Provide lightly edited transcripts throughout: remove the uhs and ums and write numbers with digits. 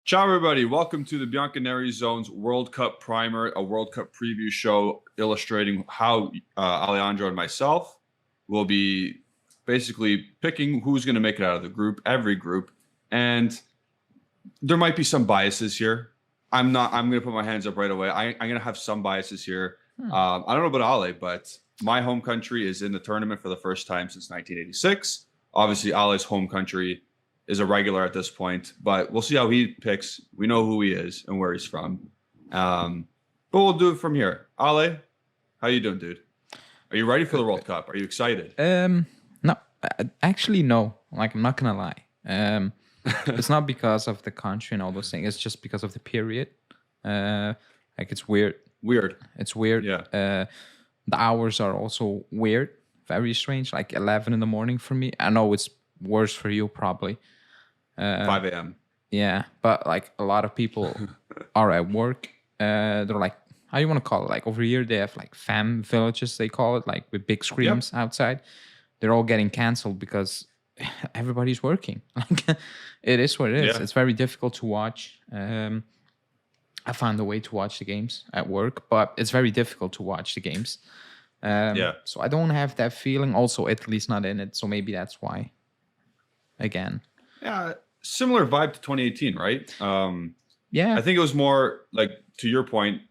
Ciao, everybody. Welcome to the Bianconerizone's World Cup Primer, a World Cup preview show illustrating how Alejandro and myself will be basically picking who's going to make it out of the group, every group. And there might be some biases here. I'm going to put my hands up right away. I'm going to have some biases here. I don't know about Ale, but my home country is in the tournament for the first time since 1986. Obviously, Ale's home country is a regular at this point, but we'll see how he picks. We know who he is and where he's from. But we'll do it from here. Ale, how you doing, dude? Are you ready for the World Cup? Are you excited? No, actually, no. Like, I'm not gonna lie. It's not because of the country and all those things. It's just because of the period. Like, it's weird. It's weird. Yeah. The hours are also weird. Very strange. Like 11 in the morning for me. I know it's worse for you probably. 5 a.m. Yeah, but like a lot of people are at work. They're like, how you want to call it? Like over here, they have like fam villages, they call it, like with big screens outside. They're all getting canceled because everybody's working. Like it is what it is. Yeah. It's very difficult to watch. I found a way to watch the games at work, but it's very difficult to watch the games. So I don't have that feeling. Also, Italy's not in it, so maybe that's why. Again. Yeah, similar vibe to 2018, right? Yeah. I think it was more like, to your point,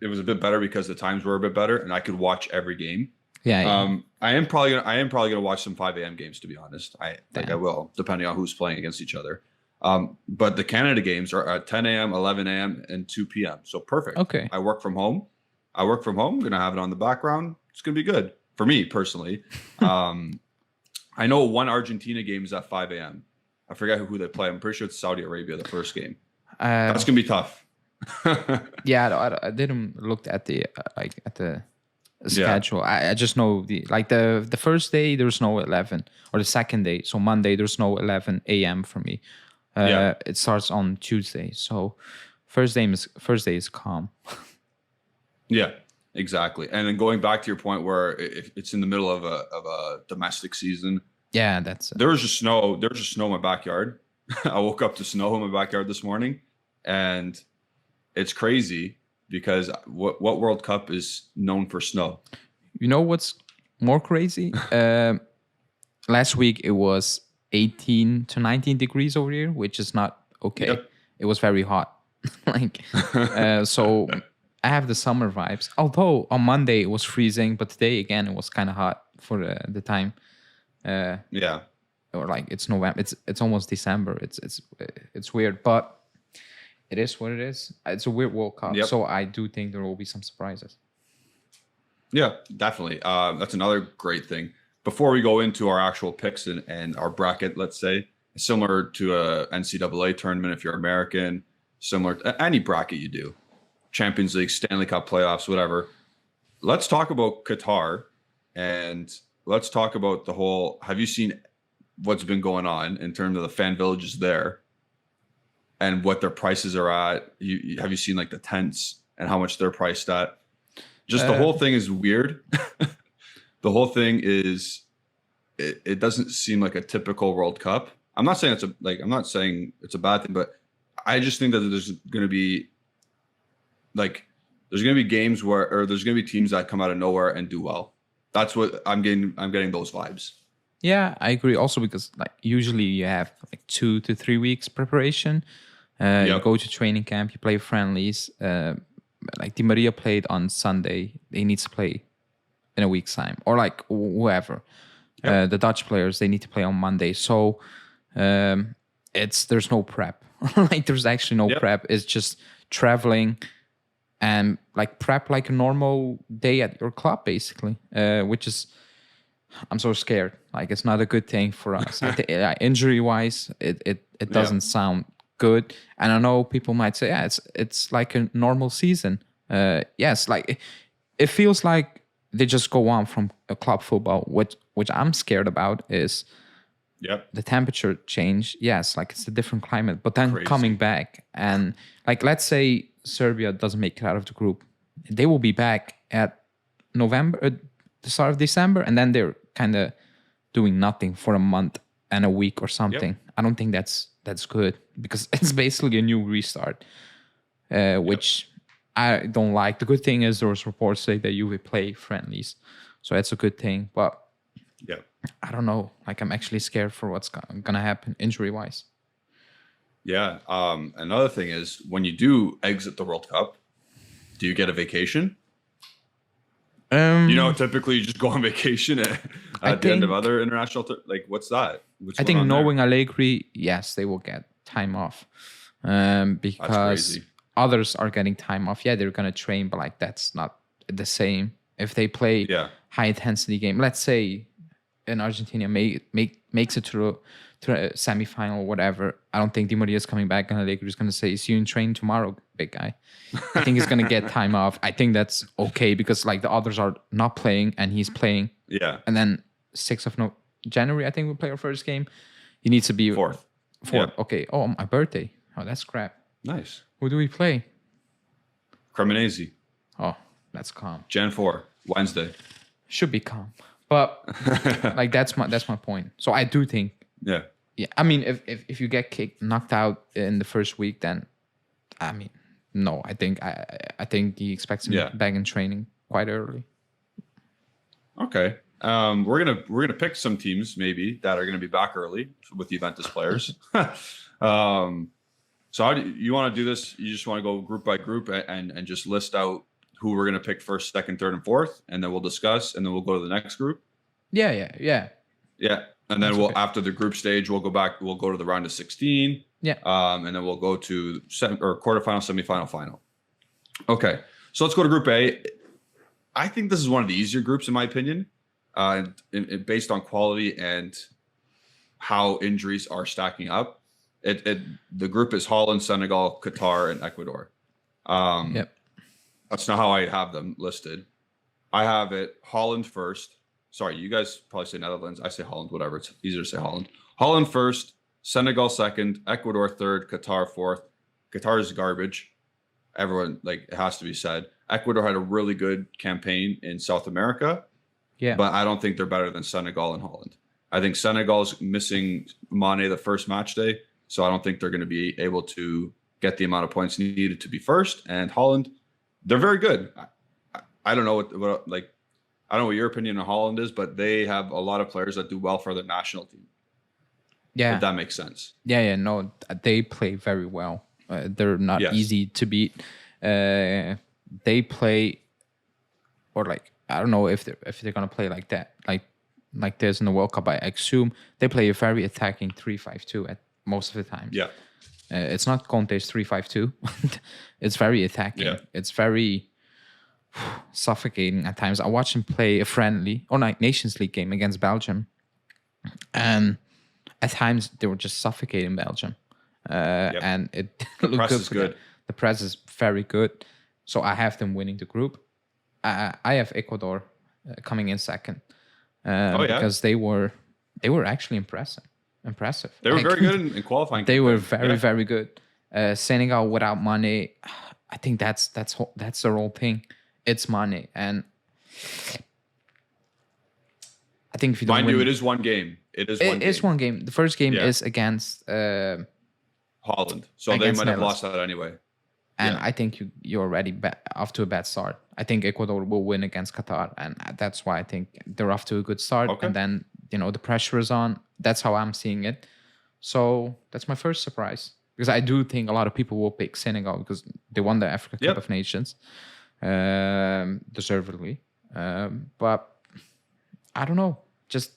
it was a bit better because the times were a bit better and I could watch every game. Yeah. I am probably gonna watch some 5 a.m. games, to be honest. I will, depending on who's playing against each other. But the Canada games are at 10 a.m., 11 a.m., and 2 p.m. So perfect. Okay. I work from home. I'm gonna have it on the background. It's gonna be good for me personally. I know one Argentina game is at 5 a.m. I forget who they play. I'm pretty sure it's Saudi Arabia, the first game. That's gonna be tough. Yeah, I didn't look at the schedule. I just know the first day there's no 11, or the second day. So Monday there's no 11 a.m. for me. It starts on Tuesday. So first day is calm. Yeah, exactly. And then going back to your point where it's in the middle of a domestic season. Yeah, that's it. There was just snow in my backyard. I woke up to snow in my backyard this morning, and it's crazy because what World Cup is known for snow. You know what's more crazy? Last week it was 18 to 19 degrees over here, which is not okay. Yep. It was very hot. So I have the summer vibes. Although on Monday it was freezing, but today again it was kind of hot for the time. Or like it's November. It's almost December. It's weird, but it is what it is. It's a weird World Cup, so I do think there will be some surprises. Yeah, definitely. That's another great thing. Before we go into our actual picks and our bracket, let's say, similar to a NCAA tournament, if you're American, similar to any bracket you do, Champions League, Stanley Cup playoffs, whatever. Let's talk about Qatar, and let's talk about the whole. Have you seen what's been going on in terms of the fan villages there and what their prices are at? Have you seen like the tents and how much they're priced at? Just the whole thing is weird. The whole thing is, it doesn't seem like a typical World Cup. I'm not saying it's a bad thing, but I just think that there's going to be games or there's going to be teams that come out of nowhere and do well. That's what I'm getting. I'm getting those vibes. Yeah, I agree. Also because like usually you have like 2 to 3 weeks preparation. You go to training camp, you play friendlies. Like Di Maria played on Sunday. He needs to play in a week's time, or like whoever. The Dutch players, they need to play on Monday. So there's no prep. Like there's actually no prep. It's just traveling and like prep like a normal day at your club, basically. Which is, I'm so scared. Like it's not a good thing for us. Injury wise, it doesn't sound good. And I know people might say, yeah, it's like a normal season. Yes, like it feels like they just go on from a club football. Which I'm scared about is the temperature change. Yes, like it's a different climate, but then coming back and like let's say Serbia doesn't make it out of the group, they will be back at November, the start of December, and then they're kind of doing nothing for a month and a week or something. I don't think that's that's good because it's basically a new restart, which I don't like. The good thing is there was reports say that you will play friendlies, so that's a good thing. But Yeah. I don't know. Like, I'm actually scared for what's gonna happen injury wise. Yeah. Another thing is when you do exit the World Cup, do you get a vacation? Typically you just go on vacation at the end of other international. Like, what's that? I think knowing Allegri, yes, they will get time off, because others are getting time off. Yeah, they're gonna train, but like that's not the same. If they play high intensity game, let's say in Argentina makes it to a semifinal, whatever. I don't think Di Maria is coming back, and Allegri is gonna say, "See you in train tomorrow, big guy." I think he's gonna get time off. I think that's okay because like the others are not playing and he's playing. Yeah. And then 6th of January, I think we'll play our first game. He needs to be 4th. Yeah. Okay. Oh, my birthday. Oh, that's crap. Nice. Who do we play? Cremonese. Oh, that's calm. Jan 4, Wednesday. Should be calm. But like that's my point. So I do think. Yeah. Yeah. I mean, if you get knocked out in the first week, then I mean, no. I think he expects him back in training quite early. Okay. We're gonna pick some teams maybe that are gonna be back early with Juventus players. So how do you want to do this? You just want to go group by group and just list out who we're gonna pick first, second, third, and fourth, and then we'll discuss, and then we'll go to the next group. Yeah. And then after the group stage, we'll go to the round of 16. Yeah. And then we'll go to quarterfinal, semifinal, final. Okay. So let's go to Group A. I think this is one of the easier groups in my opinion, based on quality and how injuries are stacking up. The group is Holland, Senegal, Qatar, and Ecuador. That's not how I have them listed. I have it Holland first. Sorry, you guys probably say Netherlands. I say Holland, whatever. It's easier to say Holland. Holland first, Senegal second, Ecuador third, Qatar fourth. Qatar is garbage. Everyone, like, it has to be said. Ecuador had a really good campaign in South America. Yeah. But I don't think they're better than Senegal and Holland. I think Senegal's missing Mane the first match day, so I don't think they're going to be able to get the amount of points needed to be first. And Holland, they're very good. I don't know what like, I don't know what your opinion on Holland is, but they have a lot of players that do well for their national team. Yeah. If that makes sense. Yeah. No, they play very well. They're not easy to beat. They play, or like, I don't know if they're gonna play like that, like this in the World Cup. I assume they play a very attacking 3-5-2 at most of the time. Yeah, it's not Conte's 3-5-2. It's very attacking. Yeah. It's very suffocating at times. I watched him play a friendly or Nations League game against Belgium, and at times they were just suffocating Belgium. And it the press is good. The press is very good. So I have them winning the group. I have Ecuador coming in second. Because they were actually impressive. They were very good in qualifying. They were very good. Senegal without Mane, I think that's the whole thing. It's Mane, and I think if you don't mind you, it is one game. It is one game. The first game is against Holland, so they might have lost that anyway. And I think you're already off to a bad start. I think Ecuador will win against Qatar, and that's why I think they're off to a good start. Okay. And then, the pressure is on. That's how I'm seeing it. So that's my first surprise, because I do think a lot of people will pick Senegal because they won the Africa Cup of Nations, deservedly. But I don't know. Just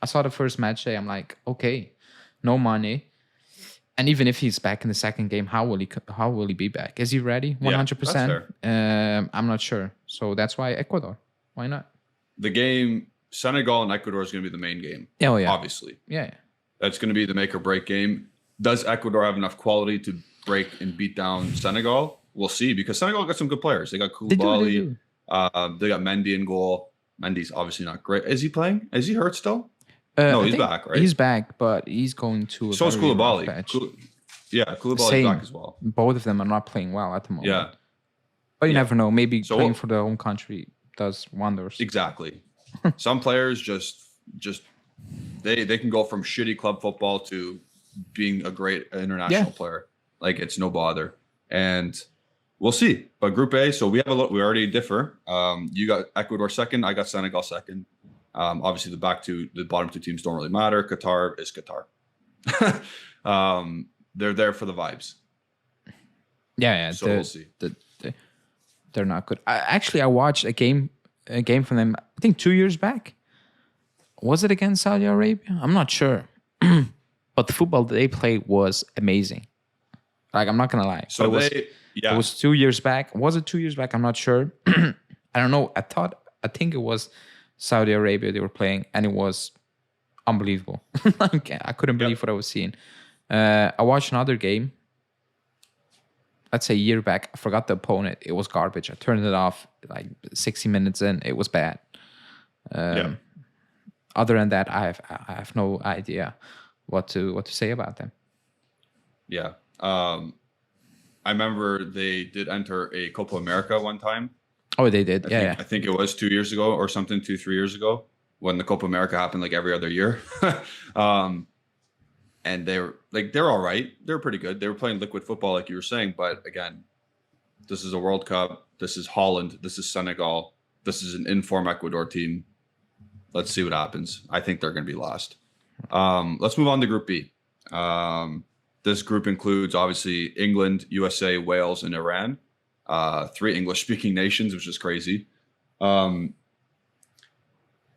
I saw the first match day. I'm like, okay, no money. And even if he's back in the second game, how will he be back? Is he ready? 100%? I'm not sure. So that's why Ecuador. Why not? The game, Senegal and Ecuador is going to be the main game. Oh, yeah. Obviously. Yeah. That's going to be the make or break game. Does Ecuador have enough quality to break and beat down Senegal? We'll see, because Senegal got some good players. They got Koulibaly. They got Mendy in goal. Mendy's obviously not great. Is he playing? Is he hurt still? No, he's back, right? He's back, but he's going to. So is Koulibaly. Koulibaly's back as well. Both of them are not playing well at the moment. Yeah, but you never know. Maybe playing for their home country does wonders. Exactly. Some players just they can go from shitty club football to being a great international player. Like it's no bother, and we'll see. But Group A, so we already differ. You got Ecuador second, I got Senegal second. Obviously, the bottom two teams don't really matter. Qatar is Qatar. They're there for the vibes. Yeah. So we'll see. They're not good. I watched a game from them. I think 2 years back. Was it against Saudi Arabia? I'm not sure. But the football that they played was amazing. Like, I'm not gonna lie. So it was 2 years back. Was it 2 years back? I'm not sure. I don't know. I think it was Saudi Arabia they were playing, and it was unbelievable. Like, I couldn't believe what I was seeing. I watched another game. Let's say a year back. I forgot the opponent. It was garbage. I turned it off like 60 minutes in. It was bad. Other than that, I have no idea what to say about them. Yeah. I remember they did enter a Copa America one time. Oh, they did. I think it was 2 years ago or something, 2-3 years ago, when the Copa America happened like every other year. And they're all right. They're pretty good. They were playing liquid football, like you were saying. But again, this is a World Cup. This is Holland. This is Senegal. This is an in-form Ecuador team. Let's see what happens. I think they're going to be last. Let's move on to Group B. This group includes, obviously, England, USA, Wales, and Iran. 3 English-speaking nations, which is crazy. I'll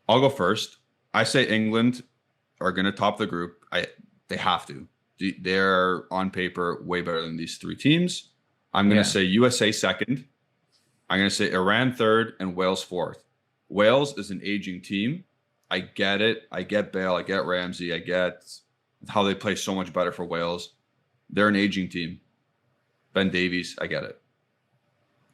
go first. I say England are going to top the group. They have to. They're, on paper, way better than these 3 teams. I'm going to say USA second. I'm going to say Iran third and Wales fourth. Wales is an aging team. I get it. I get Bale. I get Ramsey. I get how they play so much better for Wales. They're an aging team. Ben Davies, I get it.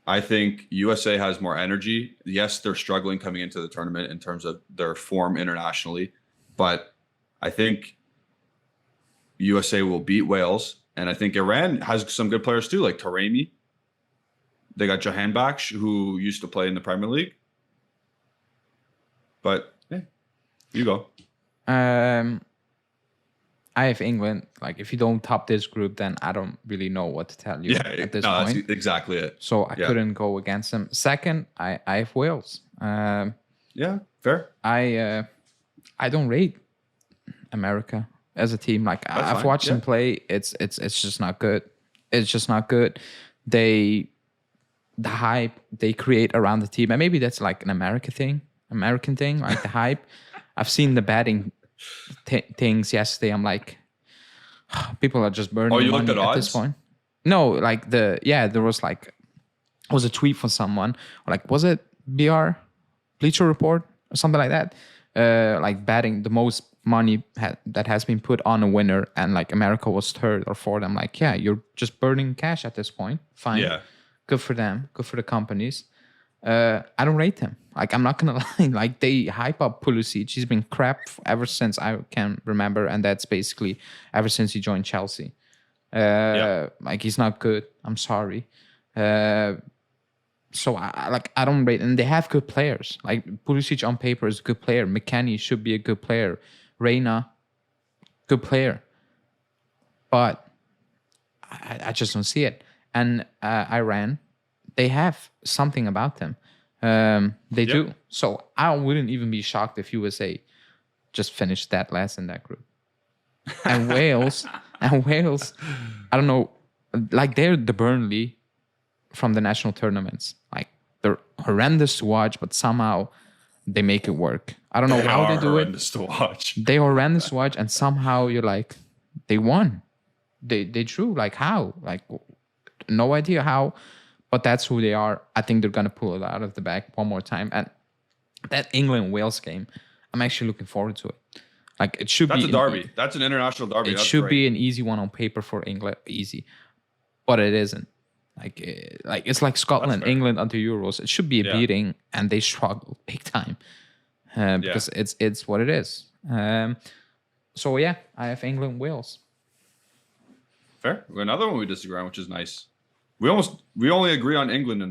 I think USA has more energy. Yes, they're struggling coming into the tournament in terms of their form internationally, but I think USA will beat Wales, and I think Iran has some good players too, like Taremi. They got Jahanbakhsh, who used to play in the Premier League. But yeah, you go. I have England. Like, if you don't top this group, then I don't really know what to tell you at this point. That's exactly it. So I couldn't go against them. Second, I have Wales. Yeah, fair. I don't rate America as a team. Like, I've watched them play. It's just not good. It's just not good. The hype they create around the team, and maybe that's like an American thing, like the hype. I've seen the batting things yesterday. I'm like, people are just burning you money looked at this point. No, like there was a tweet from someone, like, was it BR Bleacher Report or something like that? Like batting the most money that has been put on a winner, and like America was third or fourth. I'm like, yeah, you're just burning cash at this point. Fine. Yeah. Good for them. Good for the companies. I don't rate them. Like, I'm not gonna lie. Like, they hype up Pulisic. He's been crap ever since I can remember, and that's basically ever since he joined Chelsea. Like, he's not good. I'm sorry. So I don't rate, and they have good players. Like, Pulisic on paper is a good player. McKennie should be a good player. Reina, good player. But I just don't see it. And Iran, they have something about them. They do. So I wouldn't even be shocked if USA just finished that last in that group. And Wales, I don't know, like, they're the Burnley from the national tournaments. Like, they're horrendous to watch, but somehow they make it work. I don't know how they do it. Horrendous to watch. They're horrendous to watch, and somehow you're like, they won. They drew. Like, how? Like, no idea how, but that's who they are. I think they're gonna pull it out of the bag one more time. And that England-Wales game, I'm actually looking forward to it. Like, it should be. That's a derby. That's an international derby. It should be an easy one on paper for England, easy, but it isn't. Like it's like Scotland, England under Euros. It should be a beating, and they struggle big time because it's what it is. So yeah, I have England, Wales. Fair. Another one we disagree on, which is nice. We only agree on England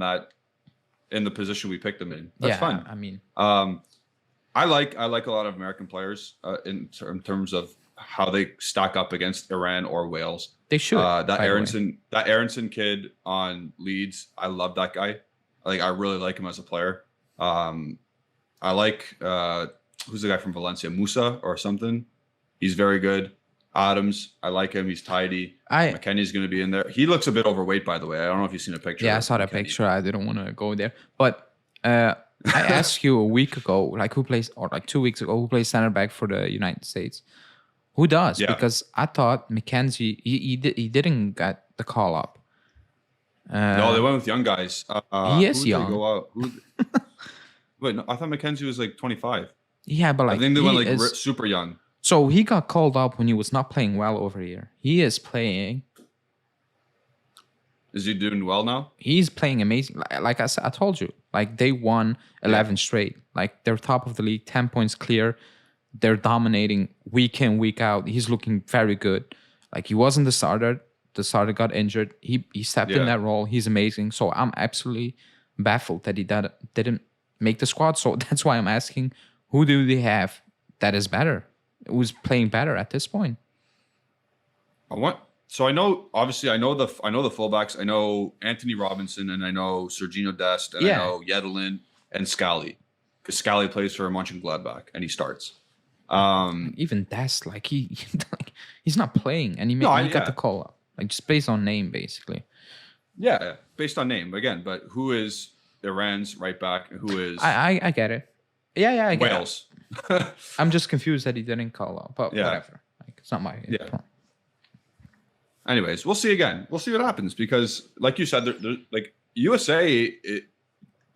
in the position we picked them in. That's fun. I mean, I like a lot of American players in terms of how they stack up against Iran or Wales. They should. That Aronson kid on Leeds, I love that guy. Like I really like him as a player. I like who's the guy from Valencia, Musa or something. He's very good. Adams, I like him. He's tidy. McKennie's going to be in there. He looks a bit overweight, by the way. I don't know if you've seen a picture. Yeah, I saw that picture. I didn't want to go there, but I asked you a week ago, like who plays, or like 2 weeks ago, who plays center back for the United States? Who does? Yeah. Because I thought McKenzie, he didn't get the call up. No, they went with young guys. He is young. Go out? Wait, no, I thought McKenzie was like 25. Yeah, but like I think they went like super young. So he got called up when he was not playing well over here. He is playing. Is he doing well now? He's playing amazing. Like I said, I told you, like they won 11 straight. Like they're top of the league, 10 points clear. They're dominating week in, week out. He's looking very good. Like he wasn't the starter. The starter got injured. He stepped in that role. He's amazing. So I'm absolutely baffled that he didn't make the squad. So that's why I'm asking, who do they have that is better? Who's playing better at this point? So I know, obviously, I know the fullbacks. I know Anthony Robinson, and I know Serginho Dest, and I know Yedelin and Scally, because Scally plays for Mönchengladbach and he starts. Even Dest, like he's not playing, and he got the call up, like just based on name, basically. Yeah, based on name again. But who is Iran's right back? Who is? I get it. Yeah, I get Wales. It. I'm just confused that he didn't call up, but whatever. Like, it's not my problem. Anyways, we'll see again. We'll see what happens because, like you said, like USA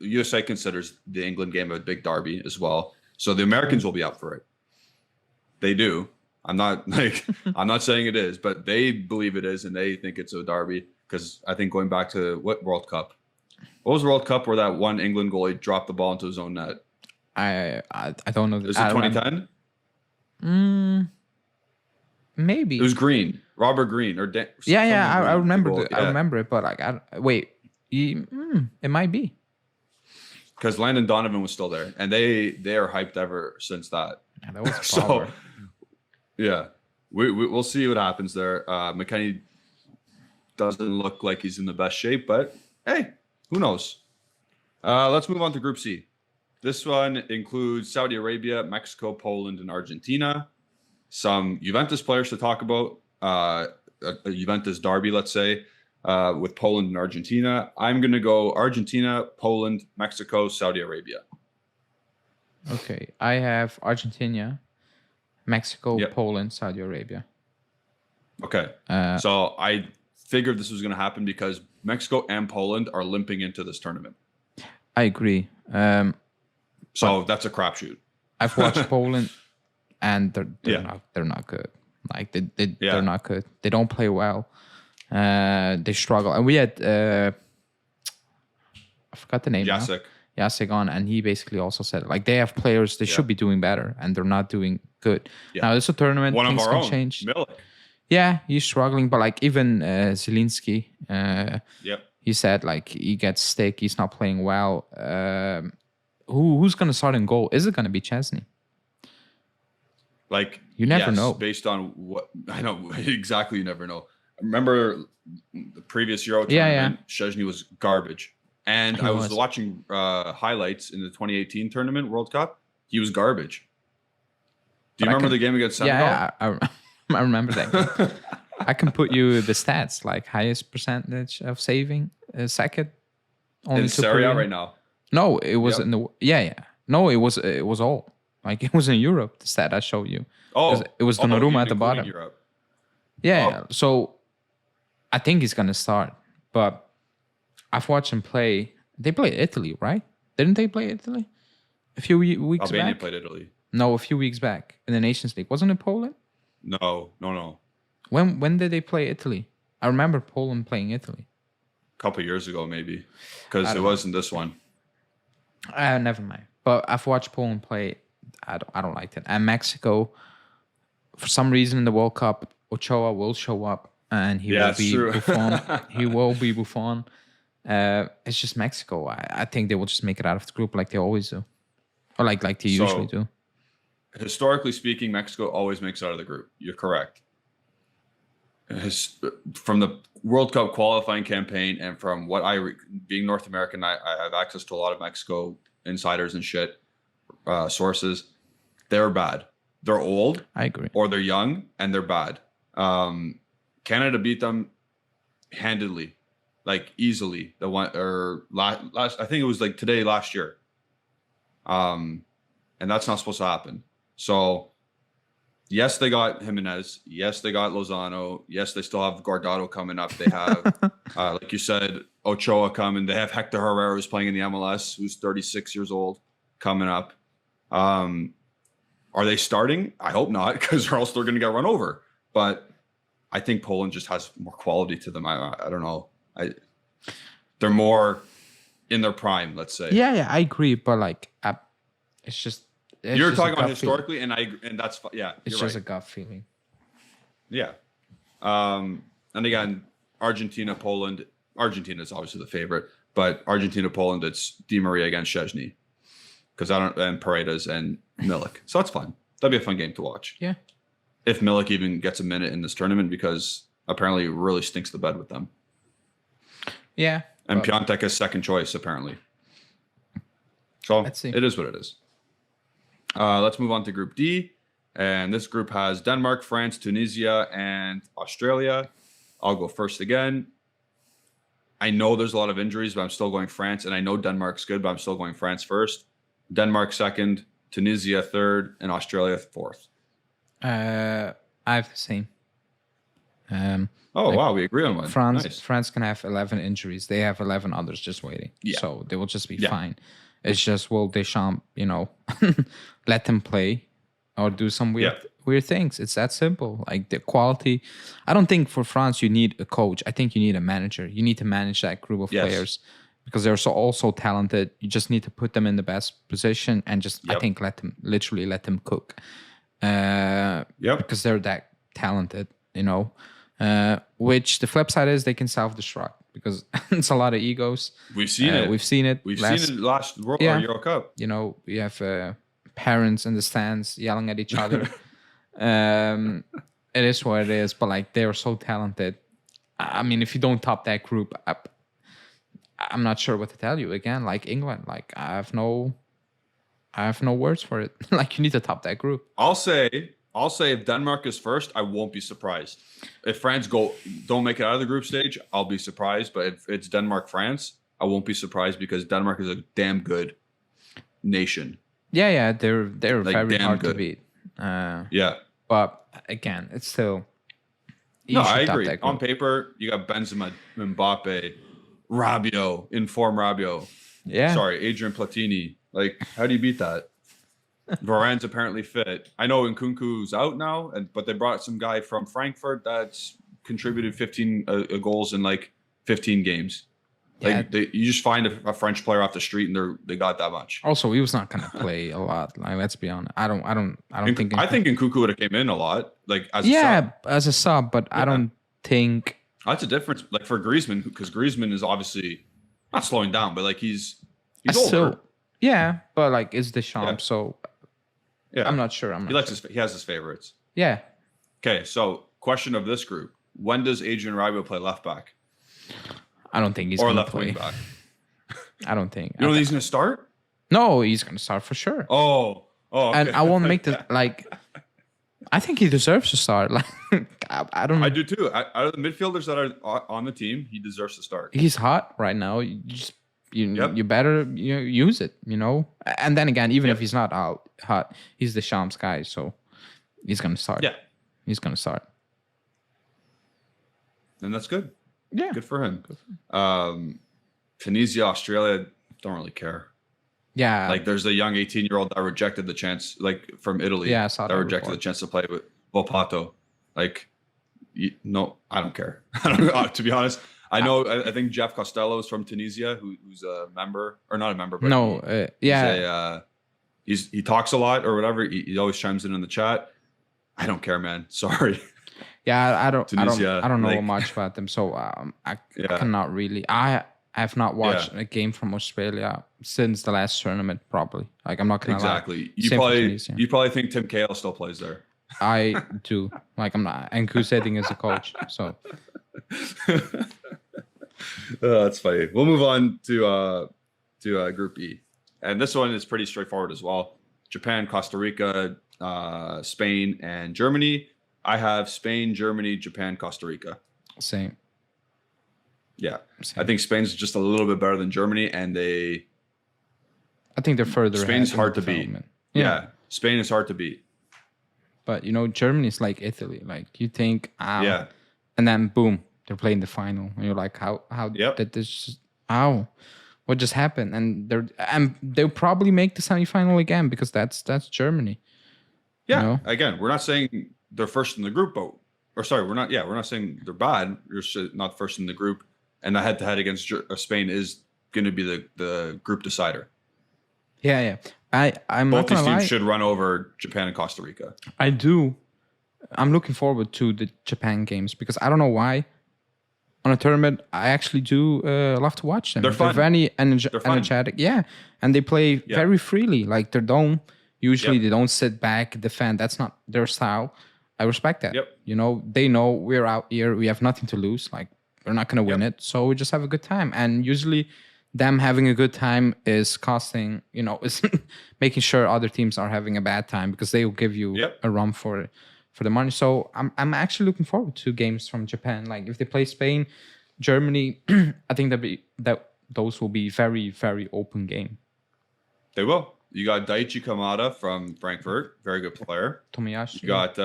considers the England game a big derby as well. So the Americans will be up for it. They do. I'm not saying it is, but they believe it is, and they think it's a derby because I think going back to what World Cup? What was the World Cup where that one England goalie dropped the ball into his own net? I don't know. Is it 2010? Maybe it was Green, Robert Green, or I remember. I remember it, but like, it might be because Landon Donovan was still there, and they are hyped ever since that. Yeah, that was so. Yeah, we'll see what happens there. McKennie doesn't look like he's in the best shape, but hey, who knows? Let's move on to Group C. This one includes Saudi Arabia, Mexico, Poland, and Argentina. Some Juventus players to talk about. A Juventus derby, let's say, with Poland and Argentina. I'm going to go Argentina, Poland, Mexico, Saudi Arabia. Okay, I have Argentina, Mexico, Poland, Saudi Arabia. Okay. So I figured this was going to happen because Mexico and Poland are limping into this tournament. I agree. So that's a crapshoot. I've watched Poland, and they're not good. Like they're not good. They don't play well. They struggle. And we had I forgot the name. Jacek on, and he basically also said like they have players they should be doing better, and they're not doing good. Yeah. Now it's a tournament. Things can change. Milik. Yeah, he's struggling, but like even Zielinski, he said like he gets stick. He's not playing well. Who's gonna start in goal? Is it gonna be Chesney? Like you never know. Based on what I know exactly, you never know. Remember the previous Euro tournament? Szczesny was garbage, and I was watching highlights in the 2018 tournament World Cup. He was garbage. Do you remember the game against Senegal? Yeah, I remember that game. I can put you the stats, like highest percentage of saving, second. Only in Serie A right now. No, it was in the No, it was all. Like it was in Europe, the stat I showed you. Oh, it was Donnarumma at the bottom. Europe. Yeah, so I think he's gonna start. But I've watched him play. They played Italy, right? Didn't they play Italy? A few weeks back. Albania played Italy. No, a few weeks back in the Nations League. Wasn't it Poland? No. When did they play Italy? I remember Poland playing Italy. A couple of years ago, maybe, because it wasn't this one. Never mind. But I've watched Poland play. I don't like it. And Mexico, for some reason in the World Cup, Ochoa will show up and he will be Buffon. He will be Buffon. It's just Mexico. I think they will just make it out of the group like they always do, or like they usually do. historically speaking, Mexico always makes out of the group. You're correct. From the World Cup qualifying campaign and from what being North American, I have access to a lot of Mexico insiders and shit sources. They're bad. They're old. I agree. Or they're young and they're bad. Canada beat them handedly, like easily. The one or last, I think it was like today last year. And that's not supposed to happen. So, yes, they got Jimenez. Yes, they got Lozano. Yes, they still have Guardado coming up. They have, like you said, Ochoa coming. They have Hector Herrera who's playing in the MLS, who's 36 years old, coming up. Are they starting? I hope not, because or else they're going to get run over. But I think Poland just has more quality to them. I don't know. They're more in their prime, let's say. Yeah, I agree. But like, it's just. You're talking about historically, and that's yeah. It's just a gut feeling. Yeah, and again, Argentina, Poland. Argentina is obviously the favorite, but Argentina, Poland, it's Di Maria against Szczęsny, and Paredes and Milik. So that's fun. That'd be a fun game to watch. Yeah. If Milik even gets a minute in this tournament, because apparently it really stinks the bed with them. Yeah. And Piontek is second choice apparently. So it is what it is. Let's move on to Group D. And this group has Denmark, France, Tunisia, and Australia. I'll go first again. I know there's a lot of injuries, but I'm still going France. And I know Denmark's good, but I'm still going France first. Denmark second, Tunisia third, and Australia fourth. I have the same. Wow, we agree on one. France can have 11 injuries. They have 11 others just waiting. Yeah. So they will just be fine. It's just, will Deschamps, let them play or do some weird things. It's that simple. Like the quality. I don't think for France you need a coach. I think you need a manager. You need to manage that group of players because they're so talented. You just need to put them in the best position and just, I think, let them cook. Because they're that talented, which the flip side is they can self-destruct because it's a lot of egos. We've seen it. We've seen it last Euro Cup. We have parents in the stands yelling at each other. It is what it is, but like they're so talented. I mean, if you don't top that group, I'm not sure what to tell you. Again, like England, like I have no words for it. Like you need to top that group. I'll say if Denmark is first, I won't be surprised. If France don't make it out of the group stage, I'll be surprised. But if it's Denmark-France, I won't be surprised because Denmark is a damn good nation. Yeah, they're like very hard good to beat. But again, it's still. I agree. On paper, you got Benzema, Mbappe, Rabiot, informed Rabiot. Yeah. Sorry, Adrian Platini. Like, how do you beat that? Varane's apparently fit. I know Nkunku's out now, but they brought some guy from Frankfurt that's contributed 15 goals in like 15 games. Yeah. Like you just find a French player off the street and they got that much. Also, he was not going to play a lot. Like, let's be honest. I don't think. I think Nkunku would have came in a lot, like as a sub, but I don't think that's a difference. Like for Griezmann, because Griezmann is obviously not slowing down, but like he's older. Yeah, but like it's Deschamps, so I'm not sure. He has his favorites. Yeah. Okay, so question of this group: when does Adrian Rabiot play left back? I don't think he's going to play. Wing back. I don't think. You know he's going to start? No, he's going to start for sure. Oh. Okay. And I won't make the like. I think he deserves to start. Like I don't know. I do too. Out of the midfielders that are on the team, he deserves to start. He's hot right now. You better use it. And then again, even if he's not hot, he's the Shams guy, so he's going to start. Yeah, he's going to start. And that's good. Yeah. Good for him. Tunisia, Australia, don't really care. Yeah. Like there's a young 18-year-old that rejected the chance, like from Italy. Yeah, I saw that rejected the chance to play with Volpato. Like, no, I don't care. I don't know, to be honest. I think Jeff Costello is from Tunisia, who's a member, or not a member, but he talks a lot or whatever. He always chimes in the chat. I don't care, man. Sorry. Yeah, Tunisia, I don't know much about them, so I cannot really. I have not watched a game from Australia since the last tournament, probably. Like, I'm not gonna Exactly. lie. You probably think Tim Cahill still plays there. I do. Like, I'm not. And Kusetting is a coach, so. That's funny. We'll move on to Group E, and this one is pretty straightforward as well. Japan, Costa Rica, Spain, and Germany. I have Spain, Germany, Japan, Costa Rica. Same. Yeah, Same. I think Spain's just a little bit better than Germany, and I think they're further. Spain's hard to beat. Yeah, Spain is hard to beat. But Germany's like Italy. Like, you think, yeah, and then boom, they're playing the final, and you're like, how did this? How? What just happened? And they'll probably make the semifinal again because that's Germany. Yeah. Again, we're not saying they're first in the group, we're not saying they're bad. You're just not first in the group, and the head-to-head against Spain is going to be the group decider. Yeah. I'm both not gonna these teams lie. should run over Japan and Costa Rica. I do. I'm looking forward to the Japan games because I don't know why. On a tournament, I actually do love to watch them. They're fun. They're very energetic. Yeah, and they play very freely. Like, they don't sit back, defend. That's not their style. I respect that. Yep. They know we're out here. We have nothing to lose. Like, we're not going to win it. So we just have a good time. And usually them having a good time is costing, is making sure other teams are having a bad time because they will give you a run for the money. So I'm actually looking forward to games from Japan. Like, if they play Spain, Germany, I think that those will be very, very open game. They will. You got Daichi Kamada from Frankfurt, very good player. Tomiyasu. You got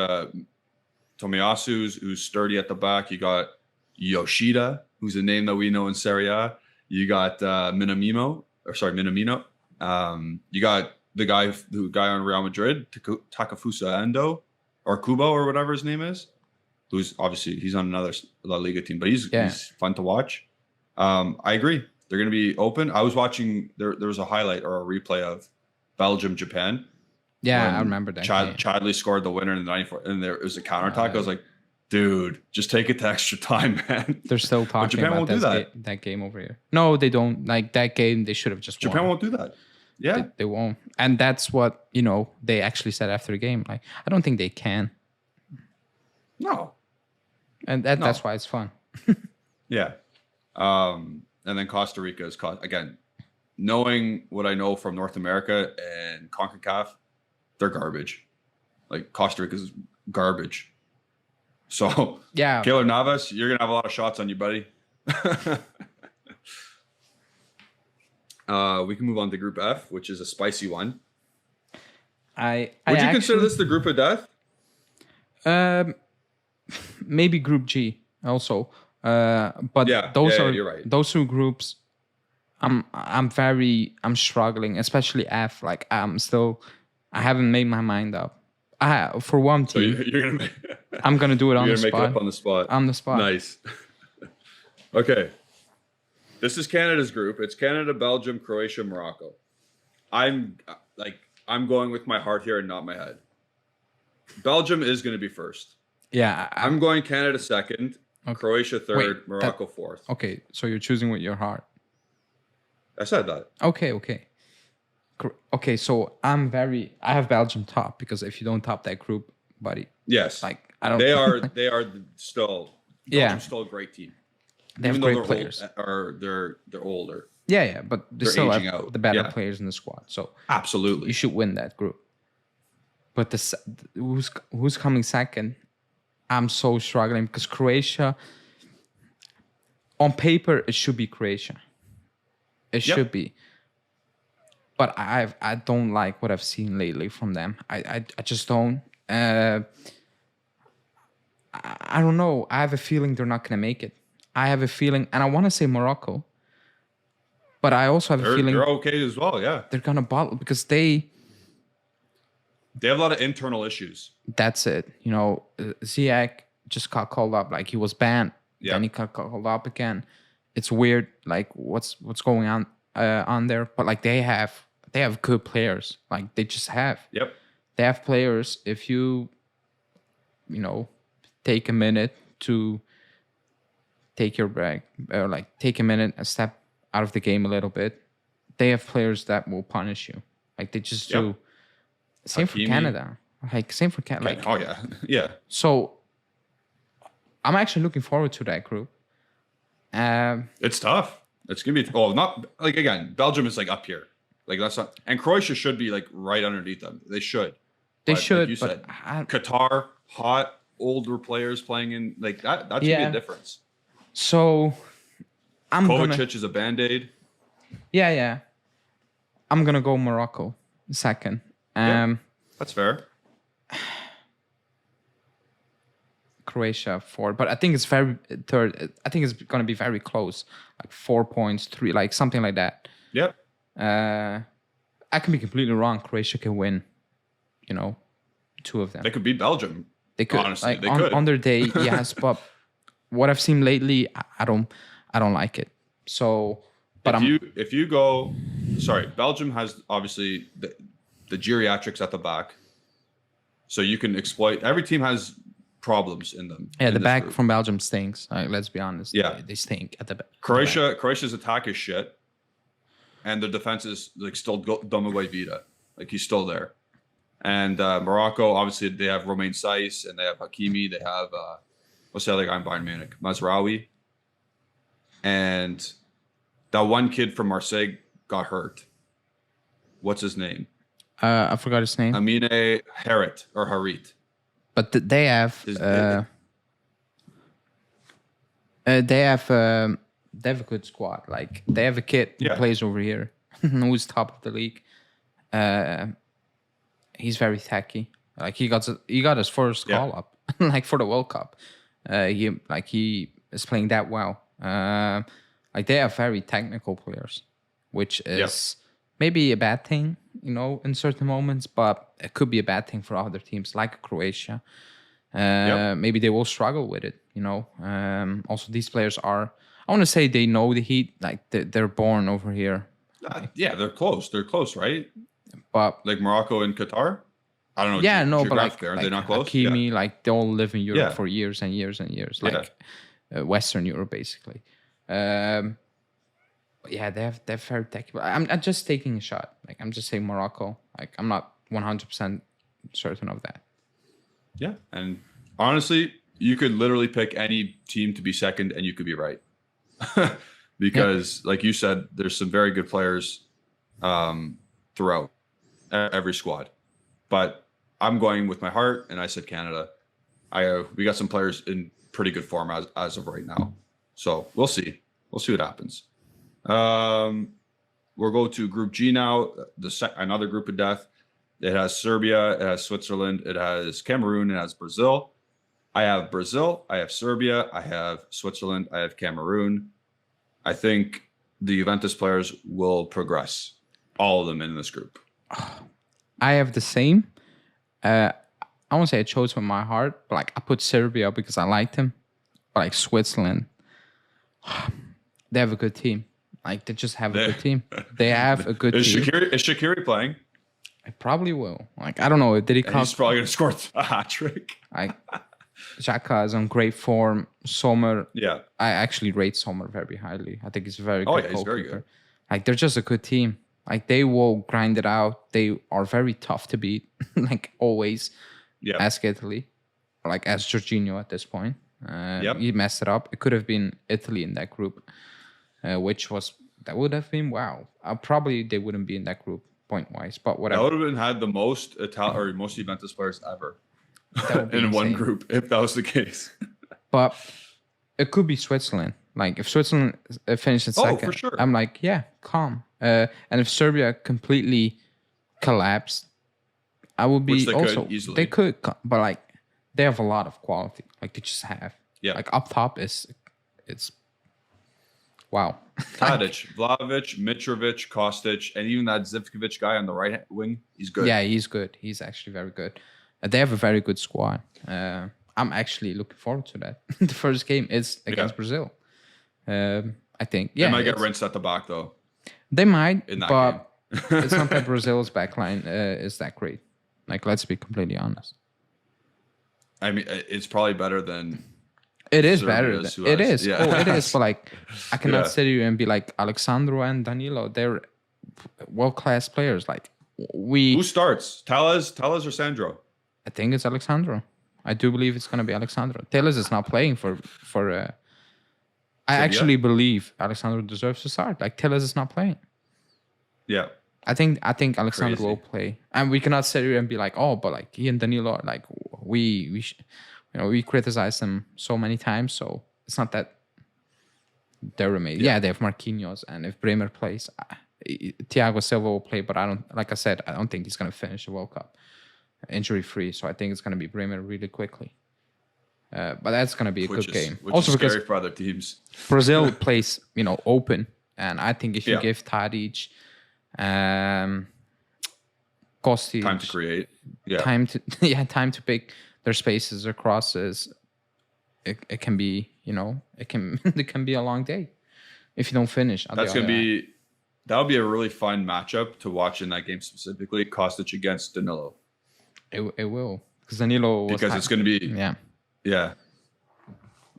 Tomiyasu, who's sturdy at the back. You got Yoshida, who's a name that we know in Serie A. You got Minamino. You got the guy on Real Madrid, Takafusa Endo, or Kubo, or whatever his name is, who's obviously he's on another La Liga team, but he's fun to watch. I agree. They're going to be open. I was watching. There was a highlight or a replay of Belgium, Japan. Yeah, I remember that. Chadley scored the winner in the 94th, and it was a counterattack. I was like, dude, just take it to extra time, man. They're still talking about that game over here. No, they don't. Like, that game, they should have just won. Japan won't do that. Yeah. They won't. And that's what, they actually said after the game. Like, I don't think they can. No. And that's why it's fun. Yeah. And then Costa Rica is, again, knowing what I know from North America and CONCACAF, they're garbage. Like, Costa Rica's garbage. So, yeah, Keylor Navas, you're going to have a lot of shots on you, buddy. We can move on to Group F, which is a spicy one. Would you consider this the group of death? Maybe Group G also. But you're right. Those two groups, I'm struggling, especially F. Like, I haven't made my mind up. For one team, so I'm gonna do it on the spot. Make it up on the spot. On the spot. Nice. Okay. This is Canada's group. It's Canada, Belgium, Croatia, Morocco. I'm going with my heart here and not my head. Belgium is going to be first. Yeah, I'm going Canada second, Croatia third, Morocco fourth. Okay, so you're choosing with your heart. I said that. Okay, so I have Belgium top because if you don't top that group, buddy. Yes. Like, I don't. They are still. Belgium's still a great team. They have great players. They're older. Yeah, but they still have out. the better players in the squad. So absolutely, you should win that group. But who's coming second? I'm so struggling because Croatia. On paper, it should be Croatia. It should be. But I don't like what I've seen lately from them. I just don't. I don't know. I have a feeling they're not going to make it. I have a feeling, and I want to say Morocco, but I also have a feeling they're okay as well. Yeah, they're going to bottle because they have a lot of internal issues. That's it. Ziyech just got called up. Like, he was banned. Yeah. Then he got called up again. It's weird. Like, what's going on there? But like, they have good players. Like, they just have. Yep. They have players. If you take a minute to take your break, or like take a minute, a step out of the game a little bit, they have players that will punish you. Like they just do. Same for Canada. Like same for Canada. Like, oh yeah, yeah. So I'm actually looking forward to that group. It's tough. It's gonna be not like again. Belgium is like up here, like that's not, and Croatia should be like right underneath them. They should. They but, should. Like you but said, Qatar, hot older players playing in like that. That's gonna be a difference. So Kovacic is a band-aid. Yeah. I'm gonna go Morocco second. That's fair. Croatia 4, but I think it's very third. I think it's going to be very close, like 4 points, 3, like something like that. Yep. I can be completely wrong. Croatia can win, 2 of them. They could beat Belgium. They could, honestly. like, they could on their day, yes. But what I've seen lately, I don't like it. So, but if you go, sorry, Belgium has obviously the geriatrics at the back, so you can exploit. Every team has problems in them. Yeah, the back from Belgium stinks. Let's be honest. Yeah, they stink at the back. Croatia's attack is shit, and their defense is like still Domagoj Vida, like he's still there. And Morocco, obviously, they have Romain Saiss and they have Hakimi. They have what's the other guy in Bayern Munich? Mazraoui. And that one kid from Marseille got hurt. What's his name? I forgot his name. Amine Harit. But they have a good squad. Like they have a kid who plays over here, who's top of the league. He's very tacky. Like he got his first call up, like for the World Cup. He is playing that well. Like they have very technical players, which is maybe a bad thing, in certain moments, but it could be a bad thing for other teams like Croatia. Maybe they will struggle with it, Also, these players I want to say they know the heat, like they're born over here. They're close. They're close, right? But like Morocco and Qatar? I don't know. Yeah, no, but like, are they not close? Hakimi, like they all live in Europe for years and years and years, like Western Europe, basically. They have very technical. I'm just taking a shot. Like I'm just saying Morocco. Like I'm not 100% certain of that. Yeah, and honestly, you could literally pick any team to be second, and you could be right, because, like you said, there's some very good players throughout every squad. But I'm going with my heart, and I said Canada. We got some players in pretty good form as of right now, so we'll see. We'll see what happens. We'll go to Group G now. Another group of death. It has Serbia, it has Switzerland, it has Cameroon, it has Brazil. I have Brazil, I have Serbia, I have Switzerland, I have Cameroon. I think the Juventus players will progress, all of them in this group. I have the same. I won't say I chose with my heart, but like I put Serbia because I liked him. But like Switzerland, they have a good team. Like they just have a good team. They have a good team. Is Shaqiri playing? I probably will. Like I don't know. Did he cost? He's probably gonna score a hat trick. Xhaka is on great form. Sommer. Yeah. I actually rate Sommer very highly. I think he's very good. Oh yeah, he's very good. Like they're just a good team. Like they will grind it out. They are very tough to beat. Like always. Yeah. Ask Italy. Or like ask Jorginho at this point. He messed it up. It could have been Italy in that group, that would have been wow. Probably they wouldn't be in that group point wise, but whatever. That would have had the most most Juventus players ever in one group if that was the case. But it could be Switzerland. Like if Switzerland finished in second, for sure. I'm like, yeah, calm. And if Serbia completely collapsed, I would be could easily. They could, but like they have a lot of quality. Like they just have. Yeah. Like up top it's wow. Tadic, Vlahovic, Mitrovic, Kostic, and even that Zivkovic guy on the right wing, he's good. Yeah, he's good. He's actually very good. They have a very good squad. I'm actually looking forward to that. The first game is against Brazil. I think. Yeah, they might get rinsed at the back though. They might, in that but it's not that Brazil's backline is that great. Like, let's be completely honest. I mean, it's probably better than It is better. Serbia's, who It has- is. Yeah. Oh, it is. But like, I cannot Yeah. sit here and be like Alexandro and Danilo. They're world-class players. Like Who starts? Talas or Sandro? I think it's Alexandro. I do believe it's gonna be Alexandro. Teles is not playing for. I actually believe Alexandro deserves to start. Like Teles is not playing. Yeah. I think Alexandro Crazy. will play, and we cannot sit here and be like, oh, but like he and Danilo, are like we criticize them so many times, so it's not that they're amazing. Yeah, they have Marquinhos, and if Bremer plays, Thiago Silva will play, but I don't think he's gonna finish the World Cup injury free. So I think it's gonna be Bremer really quickly. But that's gonna be a good game. Which Also is because scary for other teams. Brazil plays, open, and I think if you Yeah. give Tadic, Kostic Time to create. Yeah. time to pick their spaces or crosses, it can be, it can be a long day if you don't finish. That'll be a really fun matchup to watch in that game specifically. Kostic against Danilo. It will, because Danilo It's going to be yeah.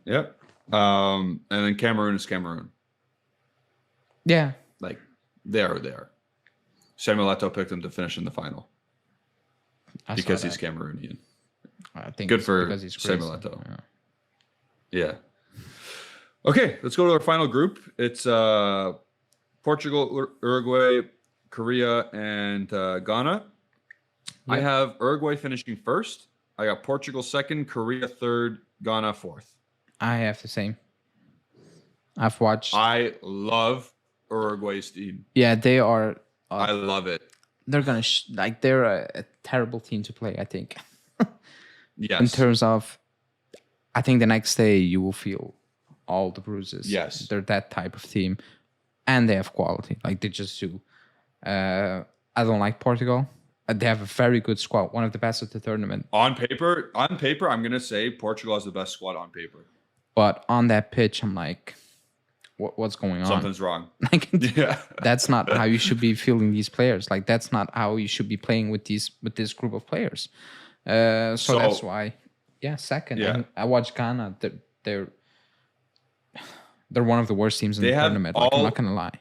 Yep. And then Cameroon is Cameroon. Yeah. Like they're there. Samuel Eto'o picked him to finish in the final because he's Cameroonian. I think good for because he's Samuel crazy. Eto'o. Yeah. Okay, let's go to our final group. It's Portugal, Uruguay, Korea, and Ghana. I Yep. have Uruguay finishing first. I got Portugal second, Korea third, Ghana fourth. I have the same. I've watched. I love Uruguay's team. Yeah, they are. I love it. They're gonna they're a terrible team to play. I think. Yes. In terms of, I think the next day you will feel all the bruises. Yes. They're that type of team, and they have quality. Like they just do. I don't like Portugal. They have a very good squad, one of the best of the tournament. On paper, I'm gonna say Portugal has the best squad on paper. But on that pitch, I'm like, what's going on? Something's wrong. Like, Yeah. that's not how you should be fielding these players. Like that's not how you should be playing with this group of players. So that's why, second. Yeah. And I watched Ghana. They're one of the worst teams in the tournament. Like, I'm not gonna lie.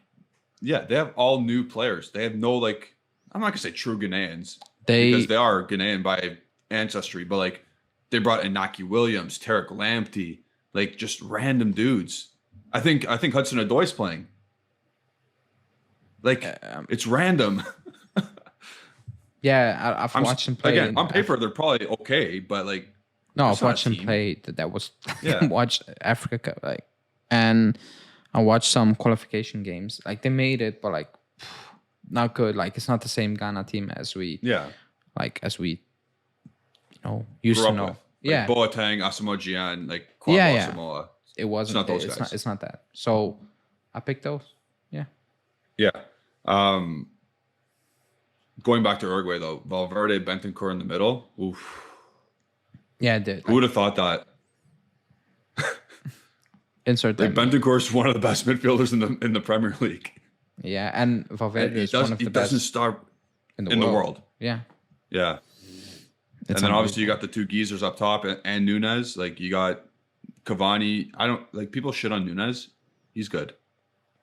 Yeah, they have all new players. They have no like. I'm not gonna say true Ghanaians They because they are Ghanaian by ancestry, but like they brought Inaki Williams, Tarek Lamptey, like just random dudes. I think Hudson Odoi's playing. Like it's random. yeah, I've watched him play. Again, on paper they're probably okay, but like no, it's I've not a watched him team. play. That was Yeah. watched Africa Cup, like, and I watched some qualification games. Like they made it, but like not good. Like it's not the same Ghana team as we used grew to up know. with. Like Yeah, Boateng, Asamoah Gyan, like Kwame Yeah. Asamoah. it wasn't. It's not those guys. It's not that. So I picked those. Yeah. Yeah. Going back to Uruguay though, Valverde, Bentancur in the middle. Oof. Yeah, I did. Who would have thought that? Insert Like them. Bentancur is one of the best midfielders in the Premier League. Yeah, and Valverde is one of He the doesn't best start in the in world. the world. Yeah. Yeah. It's And then obviously you got the two geezers up top and Nunez. Like you got Cavani. I don't like people shit on Nunez. He's good.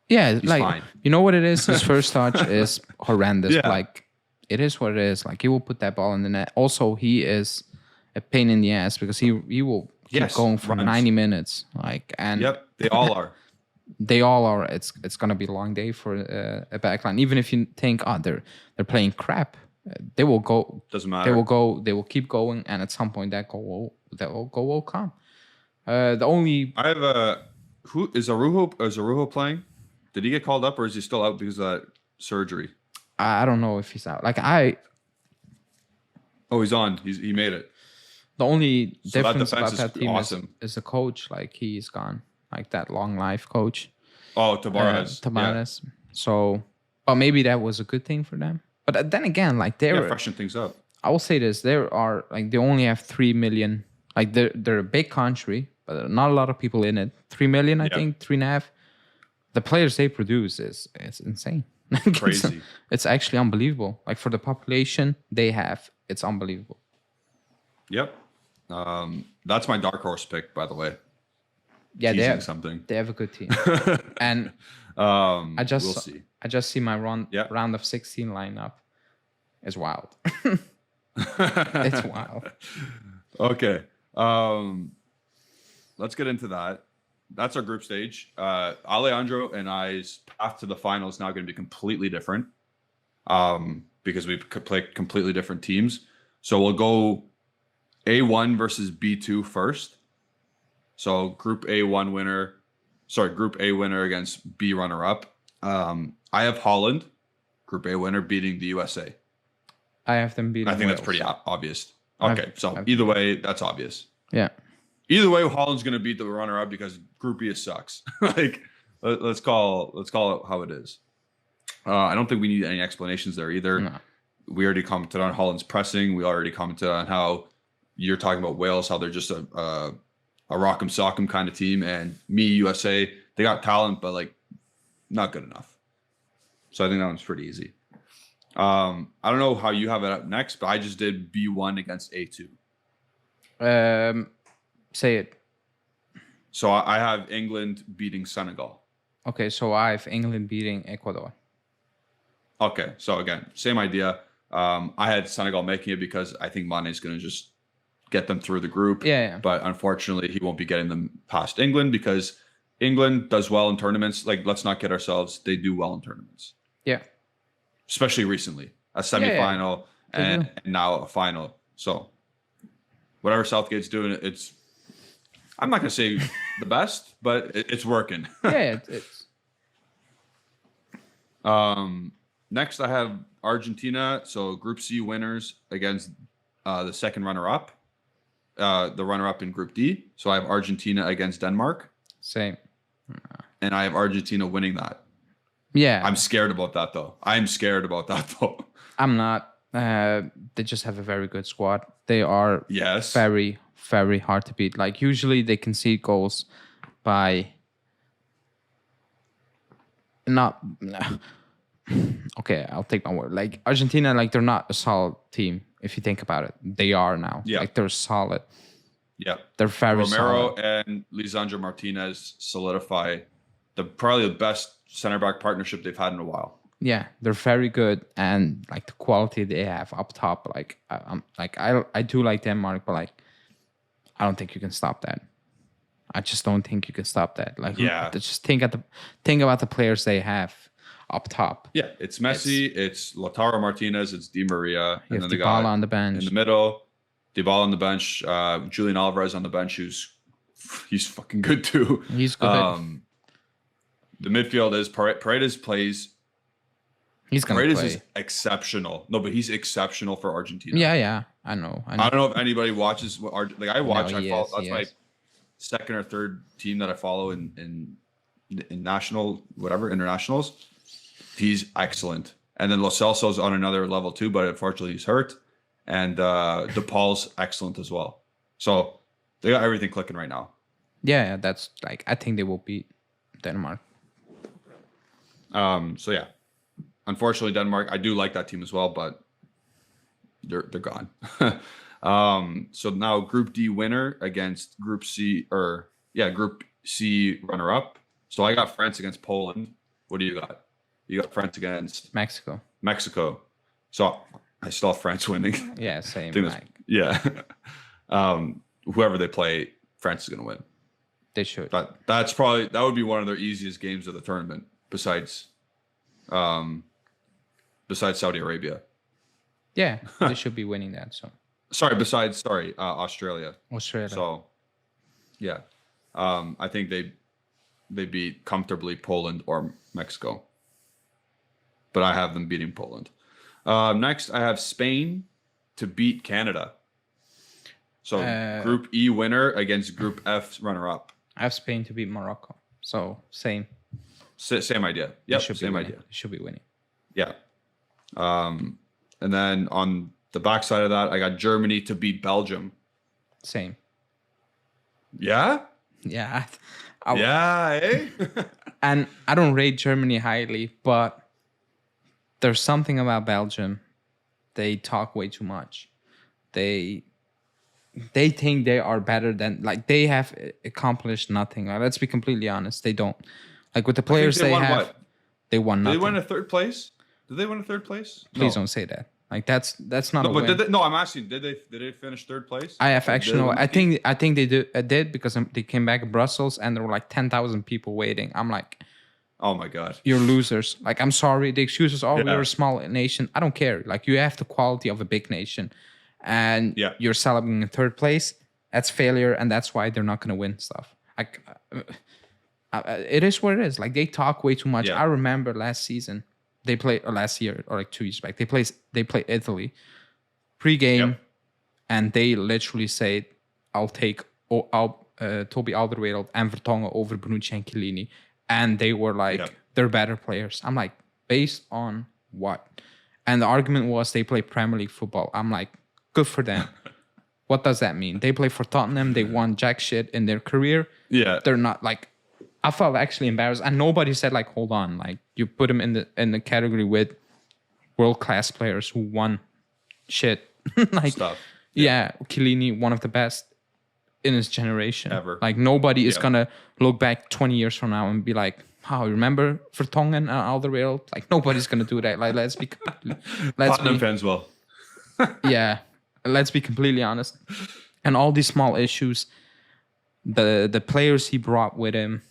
Yeah, like fine. you know what it is? His first touch is horrendous. Yeah. Like it is what it is. Like he will put that ball in the net. Also, he is a pain in the ass because he will keep going for runs. 90 minutes. Like and Yep, they all are. they all are. It's gonna be a long day for a backline. Even if you think, they're playing crap, they will go. Doesn't matter. They will go. They will keep going, and at some point that goal will come. The only I have a who is Arujo playing? Did he get called up or is he still out because of that surgery? I don't know if he's out. Like Oh, he's on. He made it. the only So that difference defense about that is team awesome. is the coach. Like he's gone. Like that long life coach. Oh, Tavares. Tavares. So, but maybe that was a good thing for them. But then again, like Yeah, freshen things up. I will say this: they only have 3 million. Like they're a big country, but not a lot of people in it. 3 million, I think, 3.5. The players they produce it's insane. Crazy. It's actually unbelievable. Like for the population they have, it's unbelievable. Yep. That's my dark horse pick, by the way. Yeah, teasing something. They have a good team, and we'll see. I just see my Yeah. round of 16 lineup. It's wild. It's wild. Okay. Let's get into that. That's our group stage. Alejandro and I's path to the final is now going to be completely different because we play completely different teams. So we'll go A1 versus B2 first. So Group A winner against B runner-up. I have Holland, Group A winner, beating the USA. I have them beating I think Wales. that's pretty obvious. Okay, either way, that's obvious. Yeah. Either way, Holland's going to beat the runner-up because Group B sucks. Like, let's call it how it is. I don't think we need any explanations there either. No. We already commented on Holland's pressing. We already commented on how you're talking about Wales, how they're just a rock'em sock'em kind of team, and USA, they got talent, but like not good enough. So I think that one's pretty easy. I don't know how you have it up next, but I just did B1 against A2. Say it. So I have England beating Senegal. Okay, so I have England beating Ecuador. Okay, so again, same idea. I had Senegal making it because I think Mane is going to just get them through the group. Yeah. But unfortunately, he won't be getting them past England because England does well in tournaments. Like, let's not kid ourselves. They do well in tournaments. Yeah. Especially recently. A semifinal and now a final. So whatever Southgate's doing, I'm not going to say the best, but it's working. Yeah, it's. Next, I have Argentina. So Group C winners against the second runner-up. The runner-up in Group D. So I have Argentina against Denmark. Same. And I have Argentina winning that. Yeah. I'm scared about that, though. I'm not. They just have a very good squad. They are very, very hard to beat. Like, usually they concede goals by not... Okay, I'll take my word. Like, Argentina, like, they're not a solid team. If you think about it, they are now. Yeah. Like, they're solid. Yeah. They're very Romero solid. and Lisandro Martinez solidify probably the best center back partnership they've had in a while. Yeah, they're very good, and like the quality they have up top, like I do like Denmark, but like I don't think you can stop that. I just don't think you can stop that. Like, just think about the players they have up top. Yeah, it's Messi, it's Lautaro Martinez, it's Di Maria, and then they got on the bench in the middle. Dybala on the bench, Julian Alvarez on the bench, he's fucking good too. He's good. The midfield is Paredes plays. He's gonna Paredes play. is exceptional. No, but he's exceptional for Argentina. Yeah, I know. I don't know if anybody watches. I watch. No, I follow. That's my second or third team that I follow in national internationals. He's excellent. And then Lo Celso's on another level too, but unfortunately he's hurt. And DePaul's excellent as well. So they got everything clicking right now. Yeah, that's like, I think they will beat Denmark. So yeah, unfortunately Denmark, I do like that team as well, but they're gone. So now Group D winner against Group C runner up. So I got France against Poland. What do you got? You got France against Mexico. So I still have France winning. Yeah, same. Whoever they play, France is going to win. They should. That would be one of their easiest games of the tournament, besides Saudi Arabia. Yeah, they should be winning that. So besides Australia. So yeah, I think they beat comfortably Poland or Mexico, but I have them beating Poland. Next, I have Spain to beat Canada. So Group E winner against Group F runner-up. I have Spain to beat Morocco. So same. Same idea. Yep, same idea. They should be winning. Yeah. And then on the backside of that, I got Germany to beat Belgium. Same. Yeah? Yeah. And I don't rate Germany highly, but there's something about Belgium. They talk way too much. They they think they are better than, like, they have accomplished nothing. Like, let's be completely honest, they don't. Like, with the players they won have, what? they won Did nothing. they win a third place? Did they win a third place? Please don't say that. Like, that's not No, a but win. no, I'm asking, did they finish third place? I have Like, actually no. I think they did because they came back to Brussels and there were like 10,000 people waiting. I'm like, oh my god, you're losers. Like, I'm sorry. The excuses are Yeah. we're a small nation. I don't care. Like, you have the quality of a big nation, and Yeah. you're celebrating in third place. That's failure, and that's why they're not going to win stuff. Like, it is what it is. Like, they talk way too much. Yeah. I remember last season they played, or last year, or like 2 years back. They played Italy pre-game. Yep. And they literally said, I'll take Toby Alderweireld and Vertonghen over Bonucci and Chiellini. And they were like, Yep. they're better players. I'm like, based on what? And the argument was they play Premier League football. I'm like, good for them. What does that mean? They play for Tottenham. They won jack shit in their career. Yeah. They're not like, I felt actually embarrassed. And nobody said like, hold on. Like, you put them in the category with world-class players who won shit. Like, Stuff. Yeah, Chiellini, one of the best in his generation. Ever. Like, nobody is going to look back 20 years from now and be like, oh, remember Vertonghen and Alderweireld? Like, nobody's going to do that. Like, let's be fans will. Yeah, let's be completely honest. And all these small issues, the players he brought with him,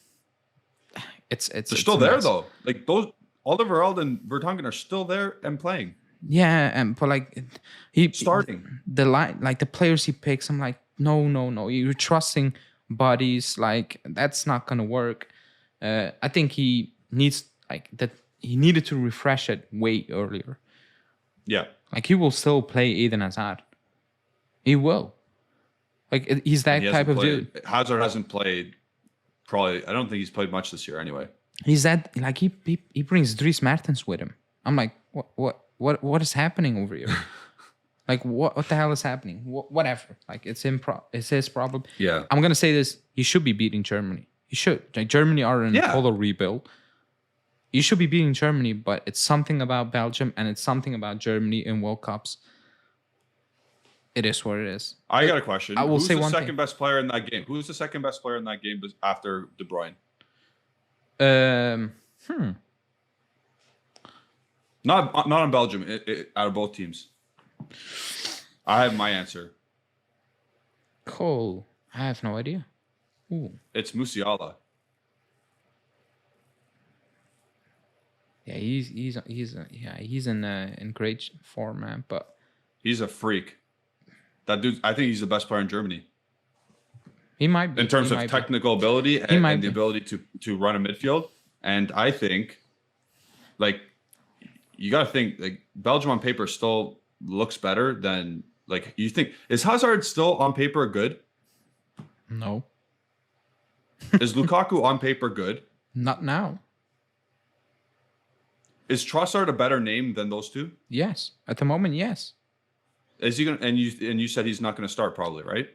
they're still there though. Like, those Alderweireld and Vertonghen are still there and playing. Yeah, but like he starting the line, like the players he picks, I'm like, no, you're trusting bodies, like that's not gonna work. I think he needs he needed to refresh it way earlier. Yeah, like he will still play Eden Hazard. He will. Like, he's that type of dude. Hazard hasn't played. Probably, I don't think he's played much this year anyway. He's that, like, he brings Dries Mertens with him. I'm like, what is happening over here? Like, what the hell is happening? Whatever. Like, it's his problem. Yeah. I'm gonna say this: he should be beating Germany. He should. Like, Germany are in total rebuild. You should be beating Germany, but it's something about Belgium and it's something about Germany in World Cups. It is what it is. I got a question. I will Who's say the one second thing. best player in that game? Who's the second best player in that game after De Bruyne? Not on Belgium. Out of both teams. I have my answer. Cool. I have no idea. Ooh. It's Musiala. Yeah, he's in great form, man. But he's a freak. That dude, I think he's the best player in Germany. He might be. In terms of technical ability and the ability to run a midfield. And I think, like, you got to think, like, Belgium on paper still looks better than, like, you think. Is Hazard still on paper good? No. Is Lukaku on paper good? Not now. Is Trossard a better name than those two? Yes. At the moment, yes. Is he gonna? And you said he's not going to start, probably, right?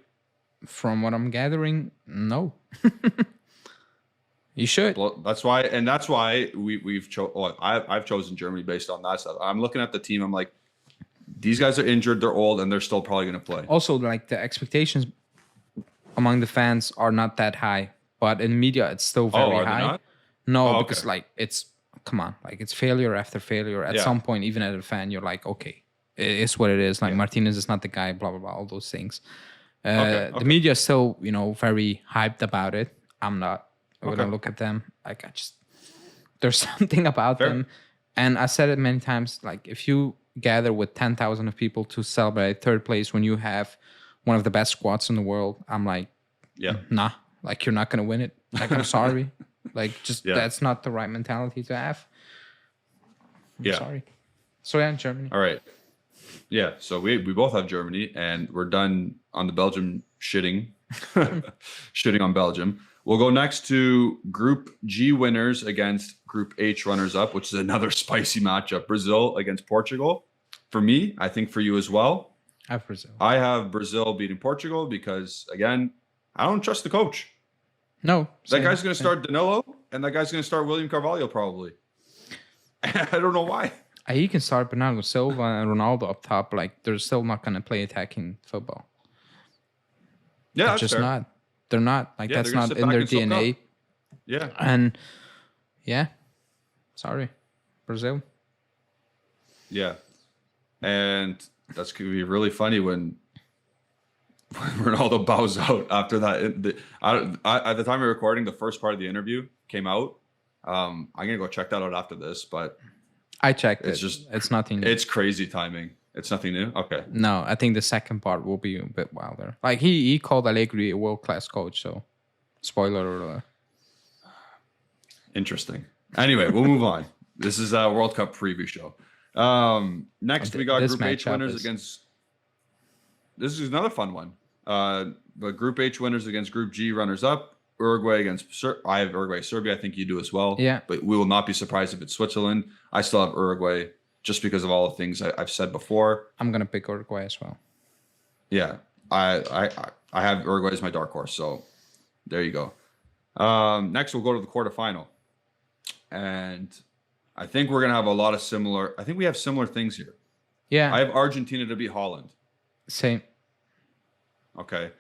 From what I'm gathering, no. You should. Well, that's why I've chosen Germany based on that stuff. I'm looking at the team. I'm like, these guys are injured. They're old, and they're still probably going to play. Also, like, the expectations among the fans are not that high, but in media, it's still very are high. They not? No, because like come on, like, it's failure after failure. At some point, even as a fan, you're like, okay, it is what it is. Like, Martinez is not the guy. Blah blah blah. All those things. The media is still, very hyped about it. I'm not. When I look at them, like, there's something about them. And I said it many times, like, if you gather with 10,000 of people to celebrate third place when you have one of the best squads in the world, I'm like, nah, like, you're not going to win it. Like, I'm sorry. Like, that's not the right mentality to have. I'm sorry. So, Germany. All right. Yeah, so we both have Germany, and we're done on the Belgium shitting on Belgium. We'll go next to Group G winners against Group H runners-up, which is another spicy matchup. Brazil against Portugal. For me, I think for you as well. I have Brazil. I have Brazil beating Portugal because, again, I don't trust the coach. No. That guy's going to start Danilo, and that guy's going to start William Carvalho probably. I don't know why. He can start Bernardo Silva and Ronaldo up top. Like, they're still not going to play attacking football. Yeah, They're that's just fair. not. They're not. Like, Yeah, that's they're gonna not sit in back their and soak DNA. up. Yeah. And yeah, sorry, Brazil. Yeah. And that's going to be really funny when Ronaldo bows out after that. At the time of recording, the first part of the interview came out. I'm going to go check that out after this, but I checked it's it. just, It's nothing new. it's crazy timing. It's nothing new. Okay. No, I think the second part will be a bit wilder. Like, he called Allegri a world-class coach, so spoiler alert. Interesting. Anyway, we'll move on. This is a World Cup preview show. Next, we got This Group H matchup winners is- against. This is another fun one. But Group H winners against Group G runners up. Uruguay against I have Uruguay, Serbia. I think you do as well. Yeah. But we will not be surprised if it's Switzerland. I still have Uruguay just because of all the things I've said before. I'm gonna pick Uruguay as well. Yeah, I have Uruguay as my dark horse. So there you go. Next, we'll go to the quarterfinal, and I think we're gonna have a lot of similar. I think we have similar things here. Yeah, I have Argentina to beat Holland. same. Okay.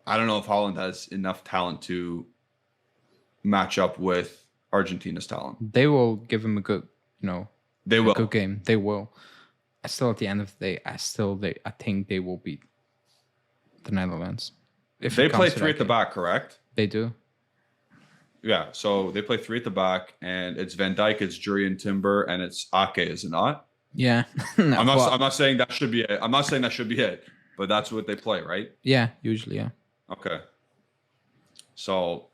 I don't know if Holland has enough talent to match up with Argentina's talent. They will give him a good, They a will. good game. They will. Still, at the end of the day, I think they will beat the Netherlands. If They it play comes to three that at the game. back, correct? They do. Yeah. So they play three at the back, and it's Van Dijk, it's Jurriën Timber, and it's Ake, is it not? Yeah. No, I'm well, not saying that should be it. I'm not saying that should be it, but that's what they play, right? yeah, usually, yeah. Okay. So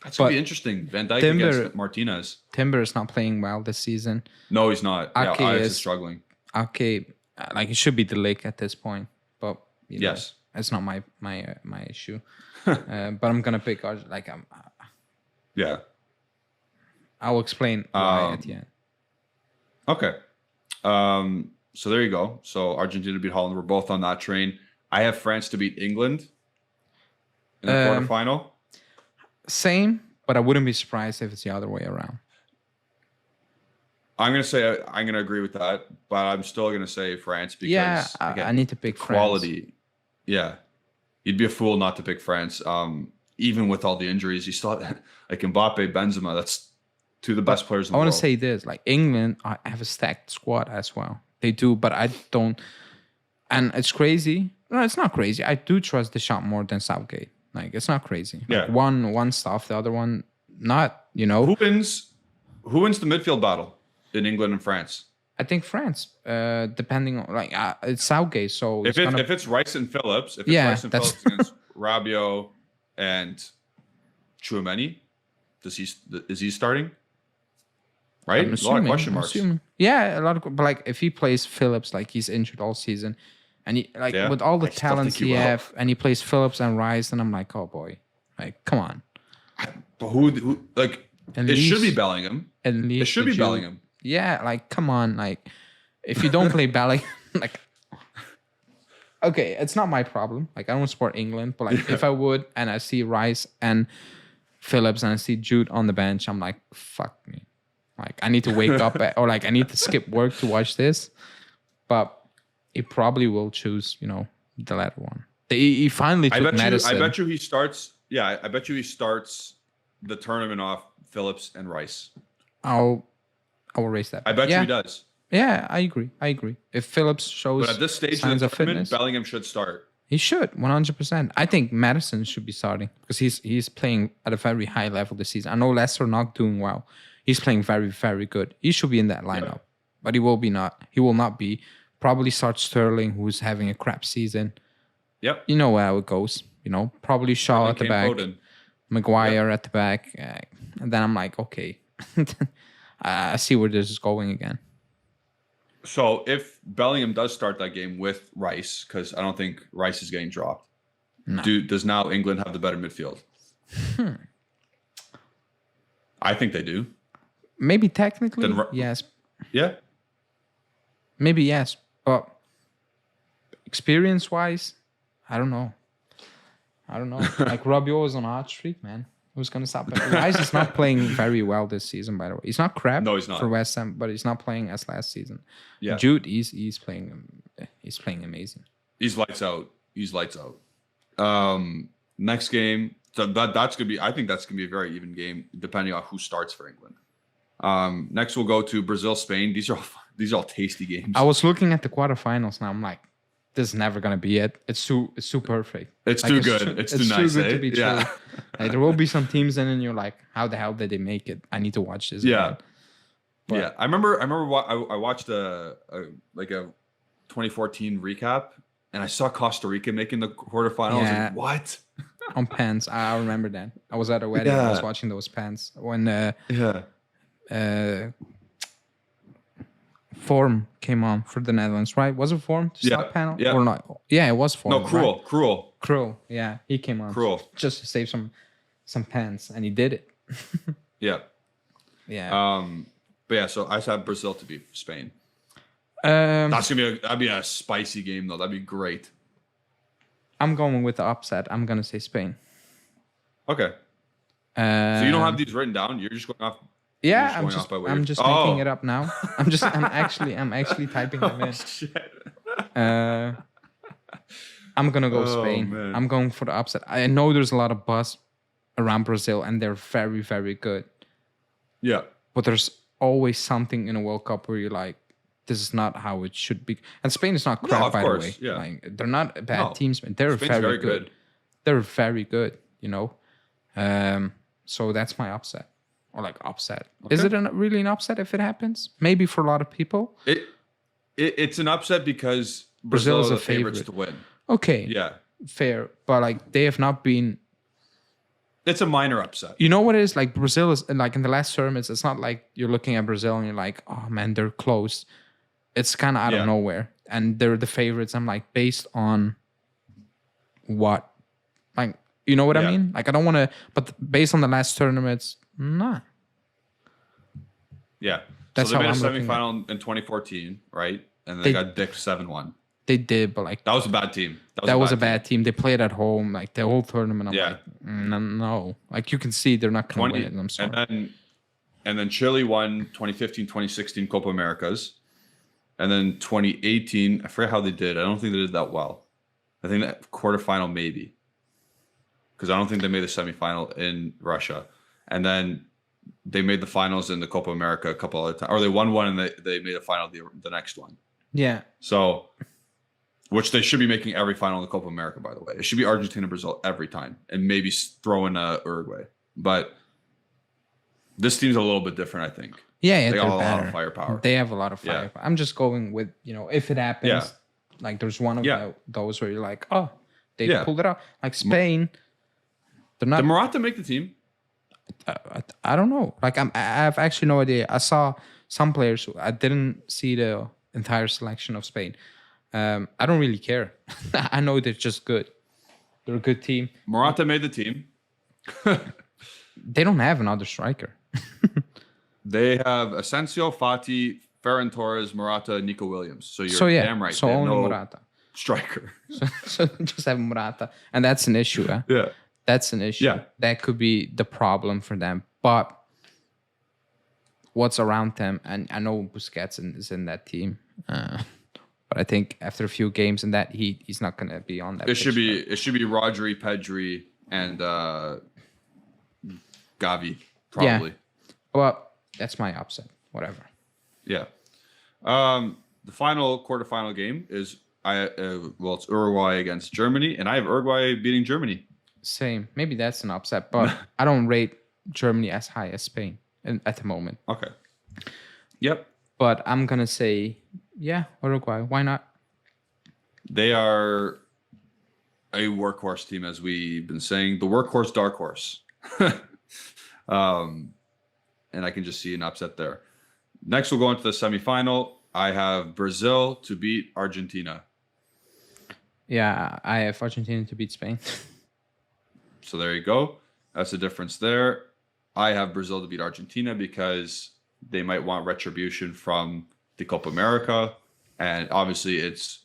that's gonna But be interesting. Van Dijk Timber- against Martinez. Timber is not playing well this season. No, he's not. Yeah, Ake Ajax is is- struggling. Okay, like, it should be the Lick at this point, but Yes. it's not my issue. But I'm gonna pick Yeah. I'll explain why at the end. Okay. So there you go. So Argentina beat Holland. We're both on that train. I have France to beat England in the quarterfinal. Same, but I wouldn't be surprised if it's the other way around. I'm gonna agree with that, but I'm still gonna say France because Yeah, again, I need to pick France. quality. Yeah, you'd be a fool not to pick France. Even with all the injuries, you still have, like Mbappe, Benzema. That's two of the best players in the I world. want to say this: like, England have a stacked squad as well. They do, but I don't. And it's crazy. No, it's not crazy. I do trust Deschamps more than Southgate. Like, it's not crazy. Like, Yeah. one stuff, the other one not. Who wins the midfield battle in England and France? I think France, depending on it's Southgate, so If it's Rice and Phillips, that's- Phillips against Rabiot and Tchouaméni, is he starting? Right, I'm a lot of question marks. Yeah, a lot of, but like, if he plays Phillips, like, he's injured all season, and he with all the I still talents think he he will. have, and he plays Phillips and Rice, and I'm like, oh boy, like, come on. But who like At it should be least- Bellingham. At least It should be with you- Bellingham. Yeah, like, come on, like, if you don't play Bellingham, like, okay, it's not my problem. Like, I don't support England, but like, if I would, and I see Rice and Phillips, and I see Jude on the bench, I'm like, fuck me. Like, I need to wake up or like, I need to skip work to watch this. But he probably will choose, the latter one. He finally took medicine. I bet you he starts. Yeah, I bet you he starts the tournament off Phillips and Rice. I will raise that. I bet yeah. you he does. Yeah, I agree. If Phillips shows But at this stage signs of of the tournament, fitness, Bellingham should start. he should 100%. I think Madison should be starting because he's playing at a very high level this season. I know Leicester not doing well. He's playing very, very good. He should be in that lineup, but he will not be. Probably start Sterling, who's having a crap season. Yep. You know how it goes. Probably Shaw at the back, Foden. Maguire at the back, and then I'm like, okay, I see where this is going again. So if Bellingham does start that game with Rice, because I don't think Rice is getting dropped, No. does now England have the better midfield? I think they do. Maybe technically, Then yes. Yeah. Maybe yes, but experience-wise, I don't know. Like, Rabiot is on a hot streak, man. Who's gonna stop him? Rice is not playing very well this season, by the way. He's not crap. No, he's not. For West Ham, but he's not playing as last season. Yeah. Jude, he's playing amazing. He's lights out. He's lights out. Next game, so that's gonna be. I think that's gonna be a very even game, depending on who starts for England. Next, we'll go to Brazil, Spain. These are all tasty games. I was looking at the quarterfinals now. I'm like, this is never gonna be it. It's too perfect. It's too good. It's too nice. Too good to be true. Like, there will be some teams in, and you're like, how the hell did they make it? I need to watch this. Yeah. But, yeah, I remember. I watched a 2014 recap, and I saw Costa Rica making the quarterfinals. I was like, what? On pens, I remember that. I was at a wedding. I was watching those pens when Form came on for the Netherlands, right? Was it Form to start panel or not? Yeah, it was Form. No, Cruel. Yeah, he came on. Cruel. Just to save some pens, and he did it. Yeah. But yeah, so I have Brazil to beat Spain. That'd be a spicy game though. That'd be great. I'm going with the upset. I'm gonna say Spain. Okay. So you don't have these written down. You're just going off. Yeah, I'm just making it up now. I'm actually typing them in. Shit. I'm gonna go Spain. Man. I'm going for the upset. I know there's a lot of buzz around Brazil, and they're very, very good. Yeah. But there's always something in a World Cup where you're like, this is not how it should be. And Spain is not crap, by the way. Yeah. Like, they're not bad teams, but they're very good. They're very good, you know. So that's my upset. Or like upset. Okay. Is it really an upset if it happens? Maybe for a lot of people. It's an upset because Brazil is the favorites to win. Okay. Yeah. Fair. But like, they have not been. It's a minor upset. You know what it is? Like, Brazil is like in the last tournaments, it's not like you're looking at Brazil and you're like, oh man, they're close. It's kind of out of nowhere. And they're the favorites. I'm like, based on what? Like, you know what I mean? Like, I don't want to, but based on the last tournaments, nah. Yeah. That's so they how made a I'm semifinal in 2014, right? And then they got dicked 7-1. They did, but like... That was a bad team. That was a bad team. They played at home, like the whole tournament. I'm like, no. Like, you can see they're not going to win it. I'm sorry. And then Chile won 2015, 2016 Copa Americas. And then 2018, I forget how they did. I don't think they did that well. I think that quarterfinal maybe. Because I don't think they made the semifinal in Russia. And then they made the finals in the Copa America a couple other times. Or they won one and they made a final the next one. Yeah. So, which they should be making every final in the Copa America, by the way. It should be Argentina, Brazil every time. And maybe throw in Uruguay. But this team's a little bit different, I think. Yeah, they got a lot of firepower. They have a lot of firepower. Yeah. I'm just going with, if it happens, like there's one of those where you're like, oh, they pulled it out. Like Spain, they're not. Did Morata make the team? I don't know. Like I have actually no idea. I saw some players. I didn't see the entire selection of Spain. I don't really care. I know they're just good. They're a good team. Morata made the team. They don't have another striker. They have Asensio, Fati, Ferran Torres, Morata, Nico Williams. So you're damn right. So only Morata. Striker. so just have Morata. And that's an issue. Huh? Yeah. That's an issue. Yeah. That could be the problem for them. But what's around them, and I know Busquets is in that team. But I think after a few games in that, he's not going to be on that. It should be Rodri, Pedri, and Gavi, probably. Yeah. Well, that's my upset. Whatever. Yeah. The quarterfinal game is it's Uruguay against Germany, and I have Uruguay beating Germany. Same. Maybe that's an upset, but I don't rate Germany as high as Spain at the moment. Okay. Yep. But I'm gonna say, Uruguay. Why not? They are a workhorse team, as we've been saying. The workhorse, dark horse. And I can just see an upset there. Next, we'll go into the semifinal. I have Brazil to beat Argentina. Yeah, I have Argentina to beat Spain. So there you go. That's the difference there. I have Brazil to beat Argentina because they might want retribution from the Copa America. And obviously is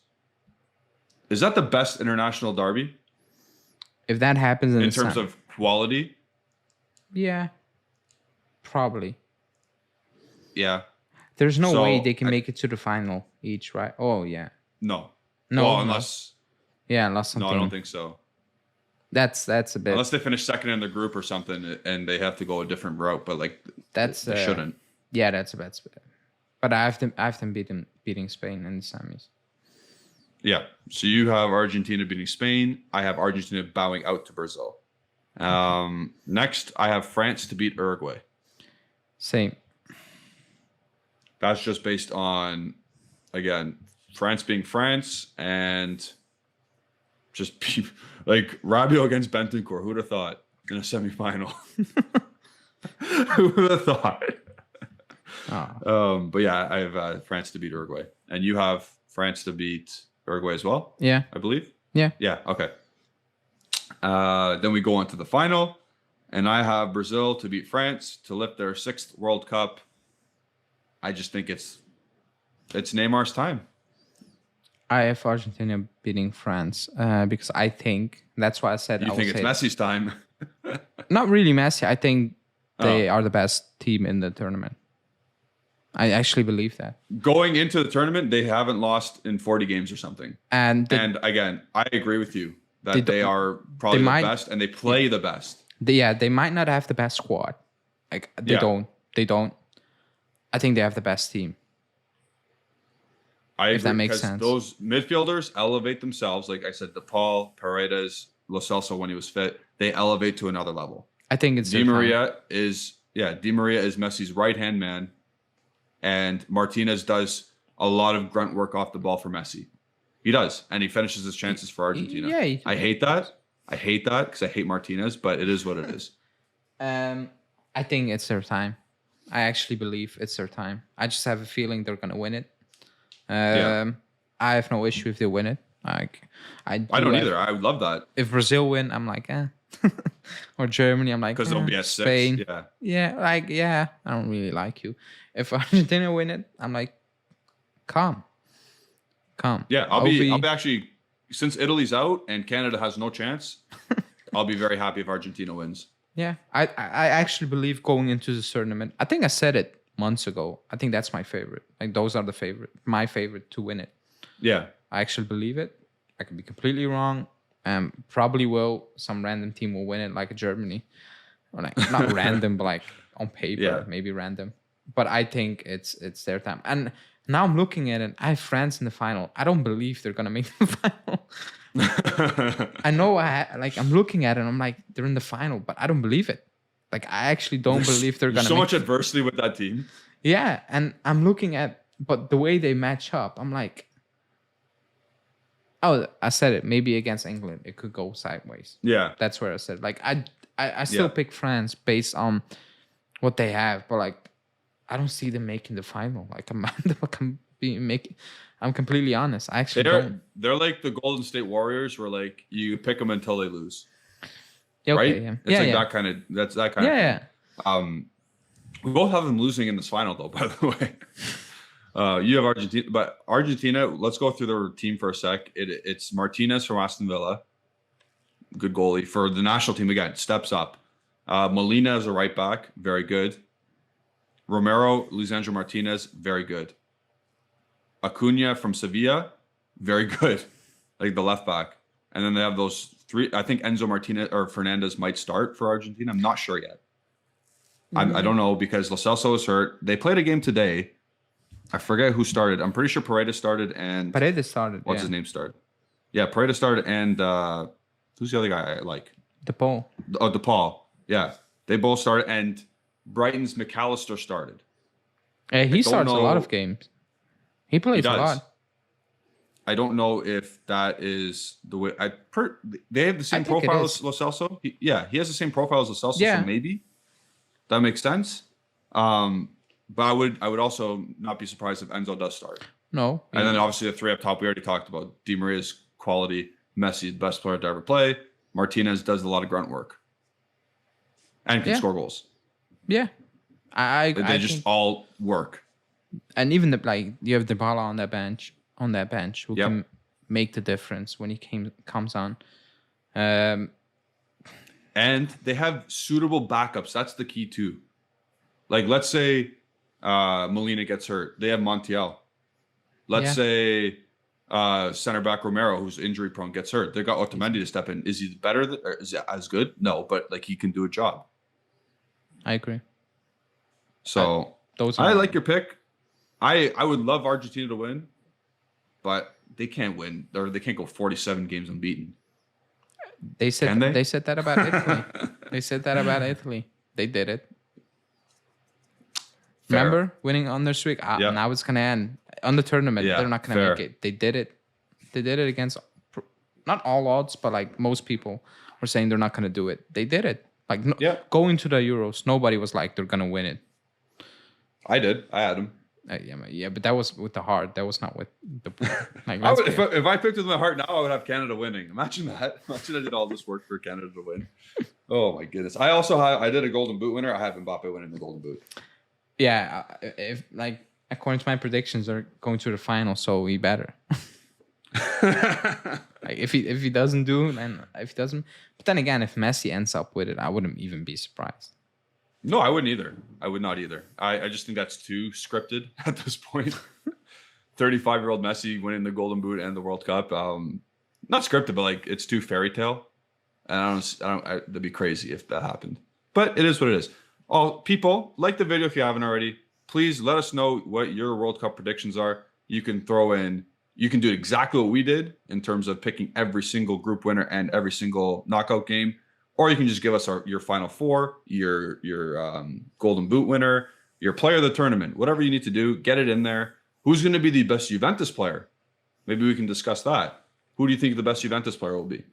that the best international derby? If that happens in terms of quality? Yeah. Probably. Yeah. There's no way they can make it to the final each, right? Oh, yeah. No. No. Well, unless Yeah, lost something. No, I don't think so. That's a bit. Unless they finish second in the group or something, and they have to go a different route. But like, they shouldn't. Yeah, that's a bad split. But I have them beating Spain in the semis. Yeah. So you have Argentina beating Spain. I have Argentina bowing out to Brazil. Next, I have France to beat Uruguay. Same. That's just based on, again, France being France and just like Rabiot against Bentancur. Who'd have thought in a semifinal? Who would have thought? But yeah, I have France to beat Uruguay, and you have France to beat Uruguay as well. Yeah, I believe. Yeah. Okay. Then we go on to the final, and I have Brazil to beat France to lift their 6th World Cup. I just think it's Neymar's time. I have Argentina beating France because I think that's why I said. You think it's Messi's time? Not really Messi. I think they are the best team in the tournament. I actually believe that. Going into the tournament, they haven't lost in 40 games or something. And again, I agree with you that they are probably the best, and they play the best. They might not have the best squad. Like they don't. I think they have the best team. I agree, if that makes sense. Those midfielders elevate themselves. Like I said, DePaul, Paredes, Lo Celso when he was fit, they elevate to another level. I think it's Di Maria is Messi's right-hand man, and Martinez does a lot of grunt work off the ball for Messi. He does, and he finishes his chances for Argentina. I hate that. Because I hate Martinez, but it is what it is. I think it's their time. I actually believe it's their time. I just have a feeling they're going to win it. I have no issue if they win it. I don't either. I would love that. If Brazil win, I'm like, or Germany, I'm like, because they'll be at Spain. 6. I don't really like you. If Argentina win it, I'm like, calm. Yeah, I'll be actually, since Italy's out and Canada has no chance, I'll be very happy if Argentina wins. Yeah, I actually believe going into this tournament. I think I said it months ago. I think that's my favorite. Like those are my favorite to win it. Yeah, I actually believe it. I could be completely wrong. Probably some random team will win it, like Germany, or like not random, but like on paper, maybe random. But I think it's their time. And now I'm looking at it. I have France in the final. I don't believe they're gonna make the final. I know. I'm looking at it. And I'm like, they're in the final, but I don't believe it. Like I actually don't believe they're gonna. So much adversity with that team. Yeah, and I'm looking at, but the way they match up, I'm like, oh, I said it. Maybe against England, it could go sideways. Yeah, that's where I said. Like I still pick France based on what they have, but like I don't see them making the final. Like I'm completely honest. I actually don't. They're like the Golden State Warriors, where like you pick them until they lose. Yeah, right? Yeah. It's that kind of. That's that kind of. Yeah. We both have them losing in this final, though. By the way, you have Argentina, but Argentina. Let's go through their team for a sec. It's Martinez from Aston Villa, good goalie for the national team. Again, steps up. Molina as a right back, very good. Romero, Lisandro Martinez, very good. Acuna from Sevilla, very good, like the left back. And then they have those 3. I think Enzo Martinez or Fernandez might start for Argentina. I'm not sure yet. I don't know because Lo Celso is hurt. They played a game today. I forget who started. I'm pretty sure Paredes started and What's his name started? Yeah, Paredes started and who's the other guy I like? DePaul. Oh, DePaul. Yeah, they both started and Brighton's McAllister started. He starts a lot of games. He plays a lot. I don't know if that is the way. They have the same profile as Lo Celso. He has the same profile as Lo Celso. Yeah. So maybe that makes sense. But I would also not be surprised if Enzo does start. No. And then obviously the 3 up top we already talked about. Di Maria's quality. Messi, the best player to ever play. Martinez does a lot of grunt work and can score goals. Yeah, They just all work. And even you have Dybala on that bench who can make the difference when he comes on. And they have suitable backups. That's the key too. Like let's say Molina gets hurt, they have Montiel. Let's say Center back Romero, who's injury prone, gets hurt. They got Otamendi to step in. Is he better? Or is he as good? No, but like he can do a job. I agree. So I like your pick. I would love Argentina to win, but they can't win, or they can't go 47 games unbeaten. They said that about Italy. They said that about Italy. They did it. Fair. Remember winning on their streak? Now it's gonna end on the tournament. They're not gonna make it. They did it. They did it against not all odds, but like most people were saying they're not gonna do it. They did it. Like going to the Euros, nobody was like they're gonna win it. I did. I had them. Yeah, but that was with the heart. That was not with the. Like, if I picked with my heart now, I would have Canada winning. Imagine that. Imagine I did all this work for Canada to win. Oh my goodness! I did a Golden Boot winner. I have Mbappe winning the Golden Boot. Yeah, if like according to my predictions, they're going to the final, so he better. Like if he doesn't do, then if he doesn't, but then again, if Messi ends up with it, I wouldn't even be surprised. No, I wouldn't either. I would not either. I just think that's too scripted at this point. 35-year-old Messi winning the Golden Boot and the World Cup. Not scripted, but like it's too fairy tale. And that'd be crazy if that happened. But it is what it is. All people, like the video if you haven't already. Please let us know what your World Cup predictions are. You can do exactly what we did in terms of picking every single group winner and every single knockout game. Or you can just give us your final four, your Golden Boot winner, your player of the tournament, whatever you need to do, get it in there. Who's going to be the best Juventus player? Maybe we can discuss that. Who do you think the best Juventus player will be?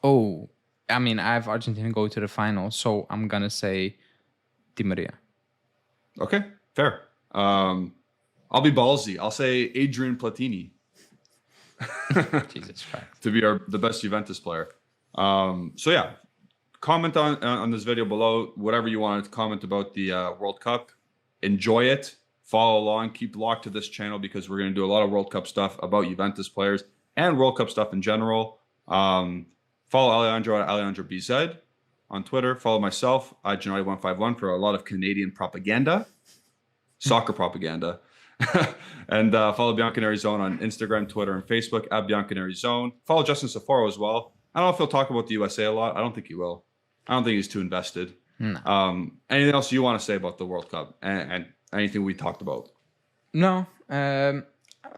Oh, I mean, I have Argentina go to the final, so I'm going to say Di Maria. Okay, fair. I'll be ballsy. I'll say Adrian Platini. Jesus Christ. To be the best Juventus player. So yeah. Comment on this video below, whatever you want to comment about the World Cup. Enjoy it. Follow along. Keep locked to this channel because we're going to do a lot of World Cup stuff about Juventus players and World Cup stuff in general. Follow Alejandro at AlejandroBZ on Twitter. Follow myself at Janardi151 for a lot of Canadian propaganda, soccer propaganda. And follow Bianconerizone on Instagram, Twitter, and Facebook at Bianconerizone. Follow Justin Safaro as well. I don't know if he'll talk about the USA a lot. I don't think he will. I don't think he's too invested. No. Anything else you want to say about the World Cup and anything we talked about? No. A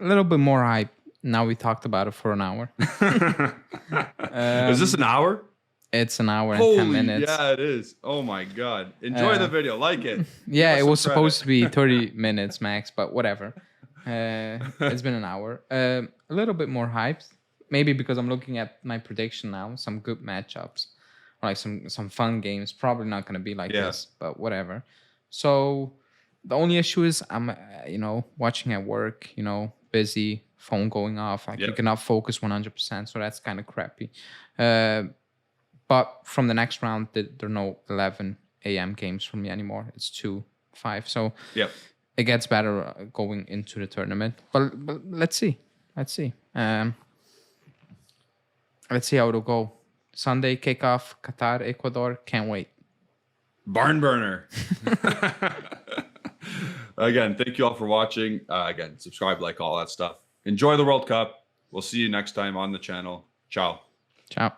little bit more hype. Now we talked about it for an hour. Is this an hour? It's an hour and 10 minutes. Yeah, it is. Oh my God. Enjoy the video. Like it. Yeah, it was supposed to be 30 minutes max, but whatever. It's been an hour. A little bit more hyped. Maybe because I'm looking at my prediction now, some good matchups, or like some fun games. Probably not going to be like this, but whatever. So the only issue is I'm, watching at work, busy, phone going off. Like you cannot focus 100%, so that's kind of crappy. But from the next round, there are no 11 a.m. games for me anymore. It's 2, 5. So it gets better going into the tournament. But let's see. Let's see how it'll go. Sunday kickoff, Qatar, Ecuador. Can't wait. Barn burner. Again, thank you all for watching. Again, subscribe, like, all that stuff. Enjoy the World Cup. We'll see you next time on the channel. Ciao. Ciao.